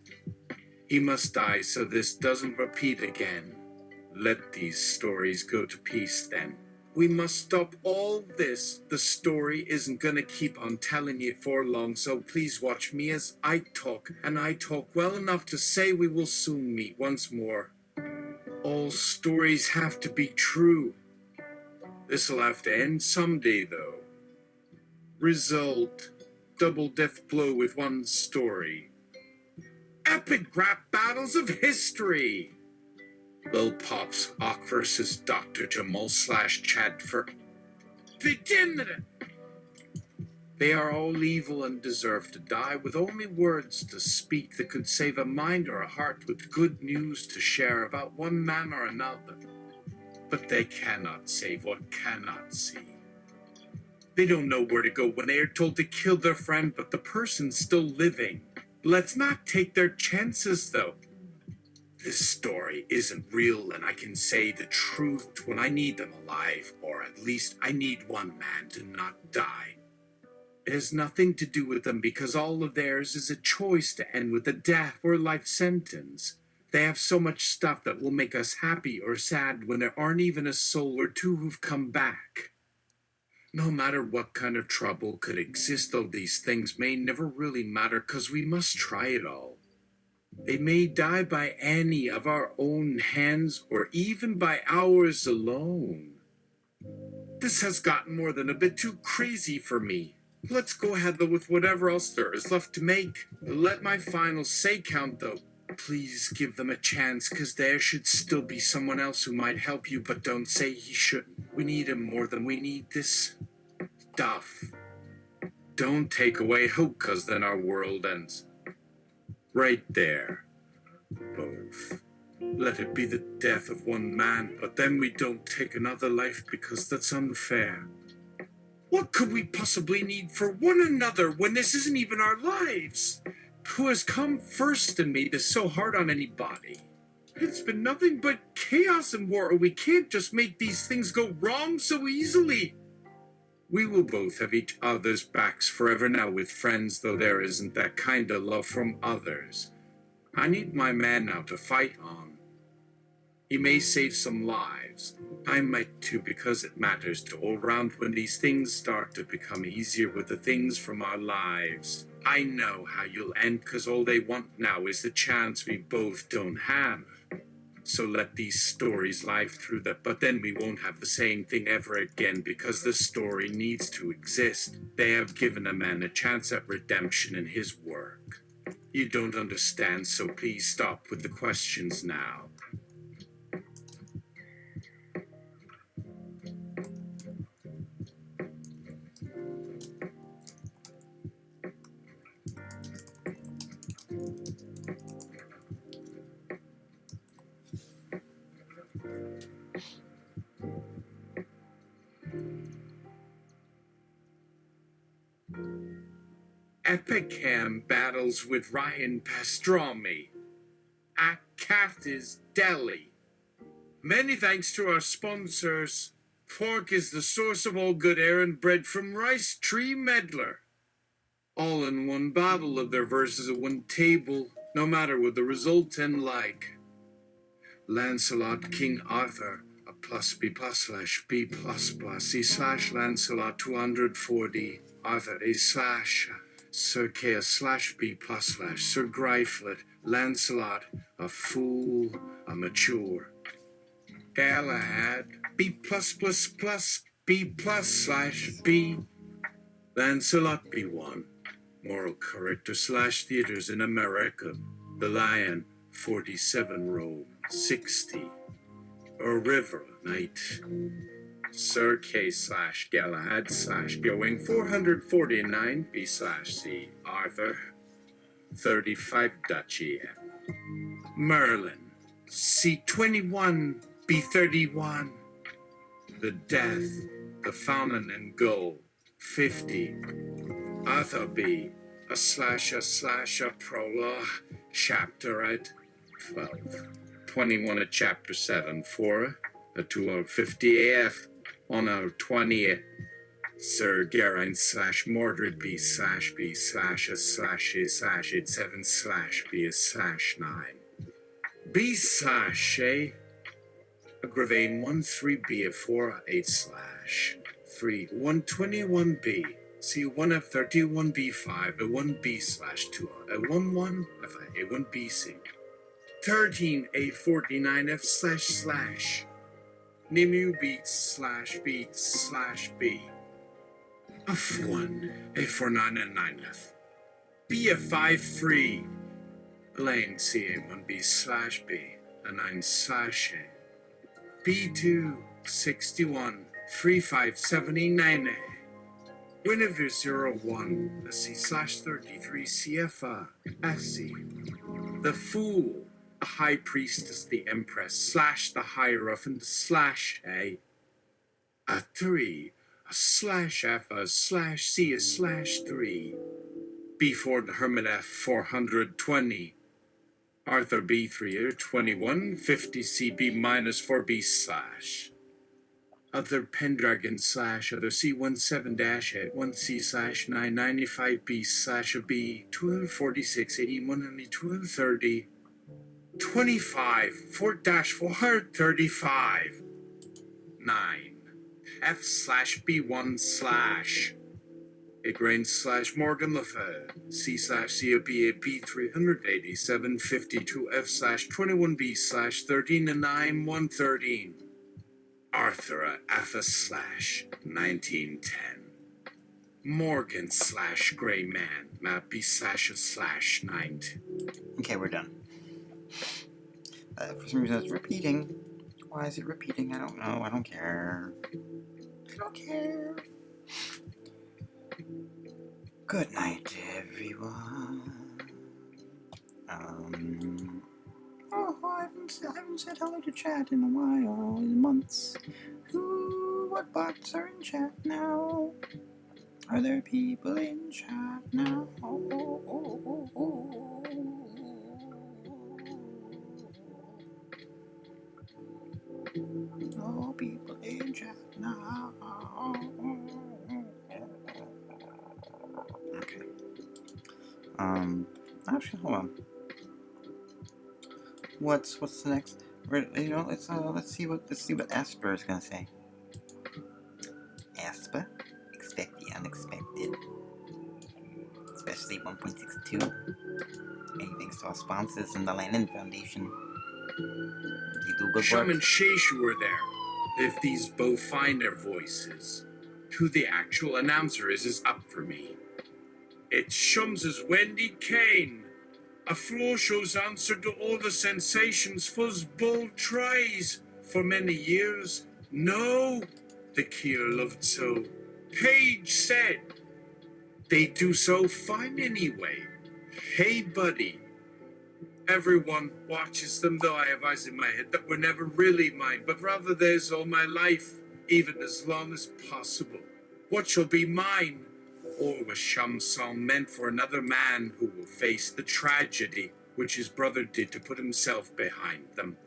He must die so this doesn't repeat again. Let these stories go to peace, then. We must stop all this. The story isn't gonna keep on telling you for long, so please watch me as I talk, and I talk well enough to say we will soon meet once more. All stories have to be true. This'll have to end someday, though. Result: double death blow with one story. Epic rap battles of history. Lil Pop's Ock versus Dr. Jamal / Chadford. Begin! They are all evil and deserve to die, with only words to speak that could save a mind or a heart, with good news to share about one man or another. But they cannot save what cannot see. They don't know where to go when they are told to kill their friend, but the person's still living. Let's not take their chances, though. This story isn't real, and I can say the truth when I need them alive, or at least I need one man to not die. It has nothing to do with them because all of theirs is a choice to end with a death or life sentence. They have so much stuff that will make us happy or sad when there aren't even a soul or two who've come back. No matter what kind of trouble could exist, though, these things may never really matter because we must try it all. They may die by any of our own hands or even by ours alone. This has gotten more than a bit too crazy for me. Let's go ahead, though, with whatever else there is left to make. Let my final say count, though. Please give them a chance, because there should still be someone else who might help you, but don't say he shouldn't. We need him more than we need this stuff. Don't take away hope, because then our world ends. Right there. Both. Let it be the death of one man, but then we don't take another life because that's unfair. What could we possibly need for one another when this isn't even our lives? Who has come first and made this so hard on anybody? It's been nothing but chaos and war, or we can't just make these things go wrong so easily. We will both have each other's backs forever now with friends, though there isn't that kind of love from others. I need my man now to fight on. He may save some lives. I might too, because it matters to all round when these things start to become easier with the things from our lives. I know how you'll end, because all they want now is the chance we both don't have. So let these stories live through that, but then we won't have the same thing ever again because the story needs to exist. They have given a man a chance at redemption in his work. You don't understand, so please stop with the questions now. Epicam battles with Ryan Pastrami. At Cactus Deli. Many thanks to our sponsors. Pork is the source of all good air and bread from Rice Tree Meddler. All in one bottle of their verses at one table. no matter what the result in like. Lancelot King Arthur, a plus B plus slash B plus C slash Lancelot 240, Arthur A slash Sir K slash B plus slash Sir Gryflet, Lancelot, a fool, a mature. Galahad, B plus B plus slash B, Lancelot B1, moral character slash theaters in America, The Lion, 47 Rome, 60. A river night. Sir K slash Galahad slash going 449 B slash C Arthur 35 Duchy Merlin C21 B31 The Death The Fountain and Gold 50 Arthur B a slash a prologue chapter at 12 21 at chapter 7 4 a 250 AF on our 20th Sir Geraint slash Mordred B slash B slash a slash A slash 87 slash B a slash 9 B slash A Agravain 13 B a 4 8 slash 3 121 B C 1F31 B5 a 1 B slash 2 a 1 F a 1 B C 13 A49 F slash Nimu beats slash B F1 A49 and 9F BF5 free Elaine CA1B slash B a 9 slash A B2 61 free 579 A Guinevere 01 a C slash 33 CFA SC The Fool a High Priestess the Empress slash the Hierophant slash A 3 a slash F a slash C a slash 3 B4 the Hermit F 420 Arthur B3 21 50 CB minus 4B slash Other Pendragon slash other C17 dash at 1C slash 995B slash a B 246 81 and 230 25 4 dash 435 9 F slash B1 slash Igrain slash Morgan Lefebvre C slash COB B 387 52 F slash 21B slash 13 and 9 113 Arthur Atha slash 1910 Morgan slash Gray Man Map B slash a slash 90 Okay, we're done. For some reason it's repeating. Why is it repeating? I don't know. I don't care. I don't care. Good night, everyone. Oh, I haven't said hello to chat in a while, in months. Ooh, what bots are in chat now? Are there people in chat now? Oh, people in chat now. Okay. Actually, hold on. What's the next? Let's see what Asper is gonna say. Asper, expect the unexpected, especially 1.62. Many thanks to our sponsors and the Landon Foundation. You do good Shum work. and Sheshu were there. If these both find their voices, who the actual announcer is up for me. It's Shum's Wendy Kane. A floor show's answer to all the sensations fuzz bold tries for many years. No, the Kier loved so. Paige said, they do so fine anyway. Hey, buddy. Everyone watches them, though I have eyes in my head that were never really mine, but rather theirs all my life, even as long as possible. What shall be mine? Or was Shum's song meant for another man who will face the tragedy which his brother did to put himself behind them?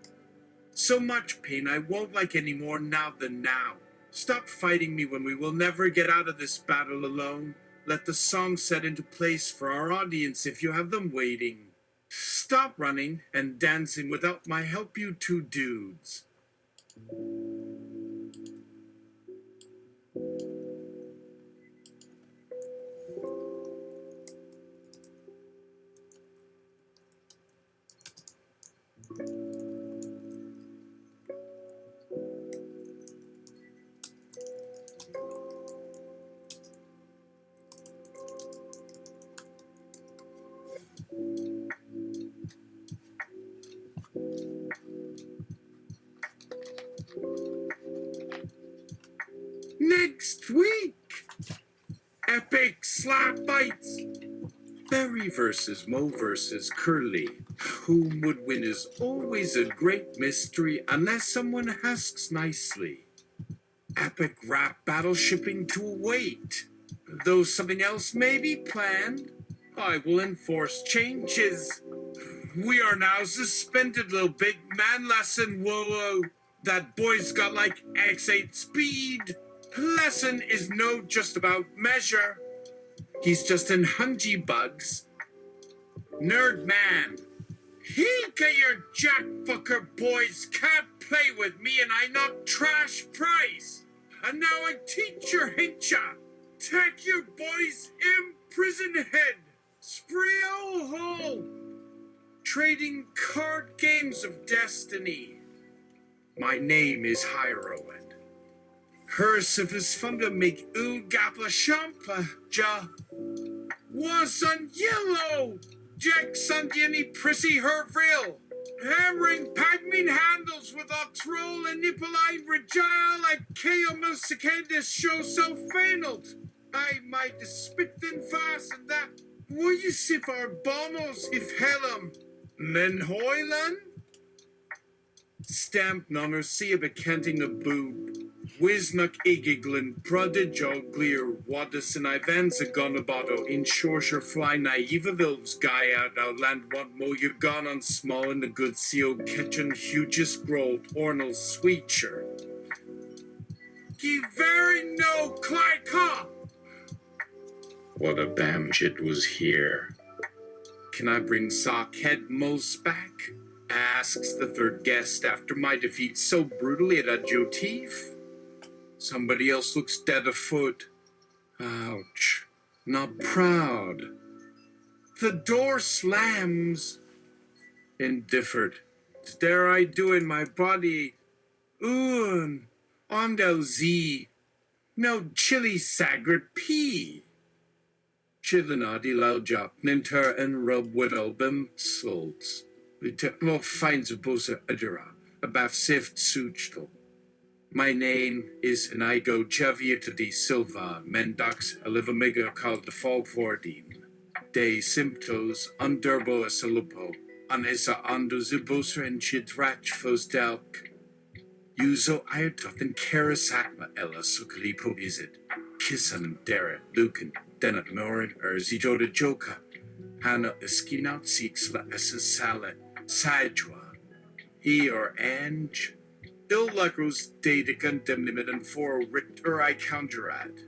So much pain I won't like any more now than now. Stop fighting me when we will never get out of this battle alone. Let the song set into place for our audience if you have them waiting. Stop running and dancing without my help, you two dudes. Next week, epic slap fights. Barry versus Mo versus Curly. Whom would win is always a great mystery unless someone asks nicely. Epic rap battle shipping to await. Though something else may be planned, I will enforce changes. We are now suspended, little big man lesson. Whoa, whoa. That boy's got like X8 speed. Lesson is no just about measure. He's just in hungy bugs. Nerd man. He get your jack fucker boys can't play with me and I not trash price. And now I teach your hincha. Take your boys in prison head. Spree hole. Trading card games of destiny. My name is Hyrowind. Hers of his fun to make gappa shampa ja. Was on yellow. Jack Sandiani Prissy Herville. Hammering Pagmin handles with a troll and nippoline regile like Keo Musicandis show so fainalt. I might spit them fast and that. Will you sif our bonos if hellum? Menhoilan? Stamp nonner see a becanting a boob. Wisnuk igiglin, prodigal glear, wadison Ivanza gonaboto, in shorsher fly naive vilves guy out outland want mo you gone on small in the good seal catchin hugest growth ornal sweetcher. Give very no cly. What a bam shit was here. Can I bring Sockhead Mose back? Asks the third guest after my defeat so brutally at a Jotif. Somebody else looks dead afoot. Ouch. Not proud. The door slams. Indifferent. Dare I do in my body? On del Z. No chili sagret pea. Chillinadi loudjop, ninter and rub with album salts. We took no finds of bosa adira, abaf sift suchtel. My name is Inigo Javier de Silva, Mendox Alivamiga called the Fall 14. De Symptos Underbo Asalupo, Anesa Ando Zibosa and Chidrach Fosdelk. Uzo Ayatoth and Karasatma Ella Sukalipo is it. Kissan Deret Lucan, Denat Morin, Zijo de Joka, Hana Eskinot Sixla Salet, Sajwa, he or Ange. Illacros data condemnimid and for Richter I counterad.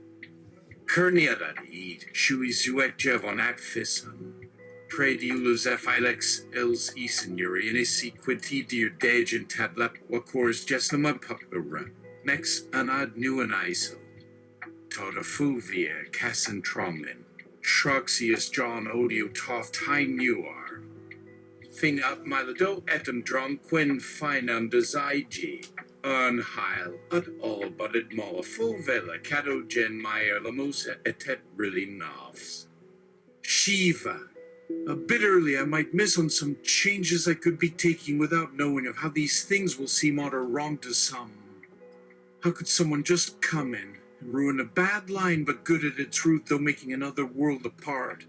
Kerniadad eat, Shui Zuet Jevon Acfisan. Prediulus Ephilex Els Esenuri and Isi Quinti dear Dage and Tadlap Wakors Jesnama Pupera. Nex Anad New and Iso. Toda Fuvia Cassan Tromin. Shroxius John Odio Toft High New are. Thing up Milado etum drum quin fine under Zyg. Unheil at all but it mola full vela catogen Meyer Lamosa etet really novs. Shiva. Bitterly I might miss on some changes I could be taking without knowing of how these things will seem odd or wrong to some. How could someone just come in and ruin a bad line but good at its root though making another world apart?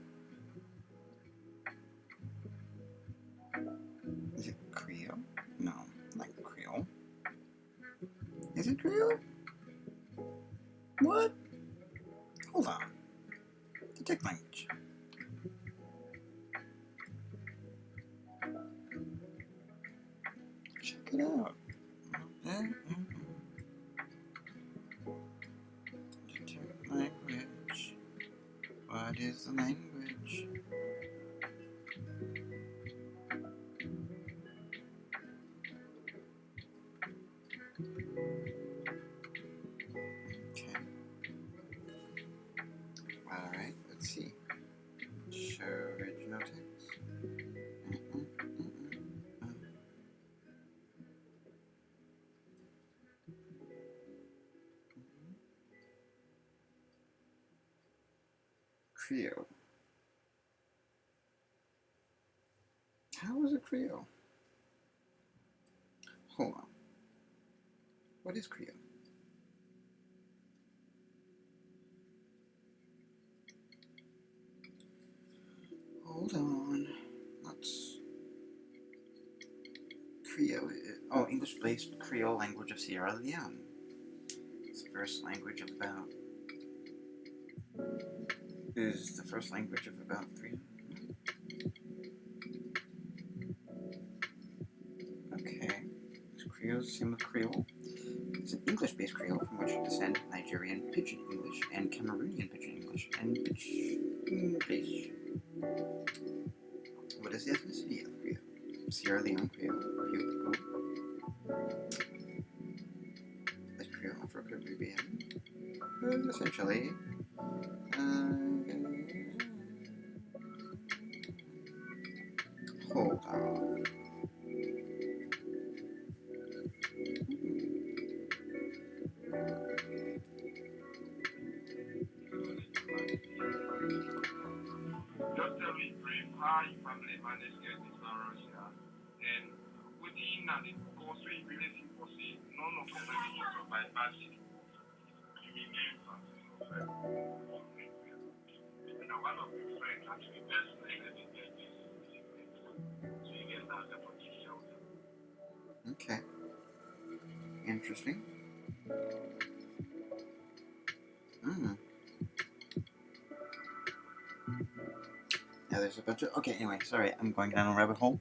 Is it Creole? No, not Creole. Is it Creole? What? Hold on. Detect language. Check it out. Detect language. What is the language? Creo. How is it Creo? Hold on. What is Creo? Hold on. Let's... Creo. Oh, English-based Creole language of Sierra Leone. It's the first language of about... Is the first language of about 300. Okay. Is Creole the same with Creole? It's an English-based Creole from which descend Nigerian Pidgin English and Cameroonian Pidgin English and Pidgin-based. What is the ethnicity of Creole? Sierra Leone Creole or Hugo? Is Creole Afro-Caribbean? Essentially. Hold on. Just tell me brief how your family managed to get this Russia and within and the country relating for see none of the religions of by passing. Now one of the friends actually best related in their so you get that for this shelter. Okay. Interesting. Yeah, there's a bunch of... Okay, anyway, sorry, I'm going down a rabbit hole.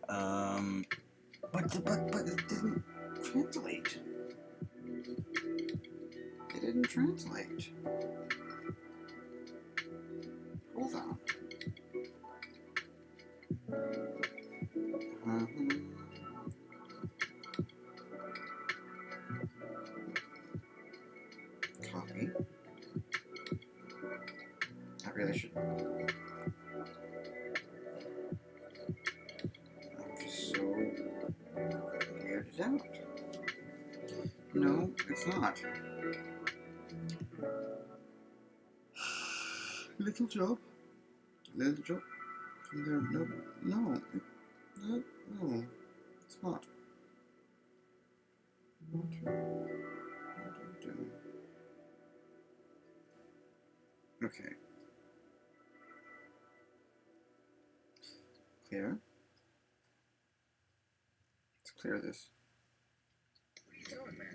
But it didn't translate. It didn't translate. Hold on. Copy. I really should... I'm just so weirded out. No, it's not. Little job. Little job. There, no, it's not. What do I do? Okay. Clear. Let's clear this.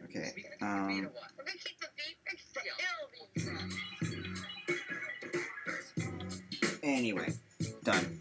Okay. Anyway, done.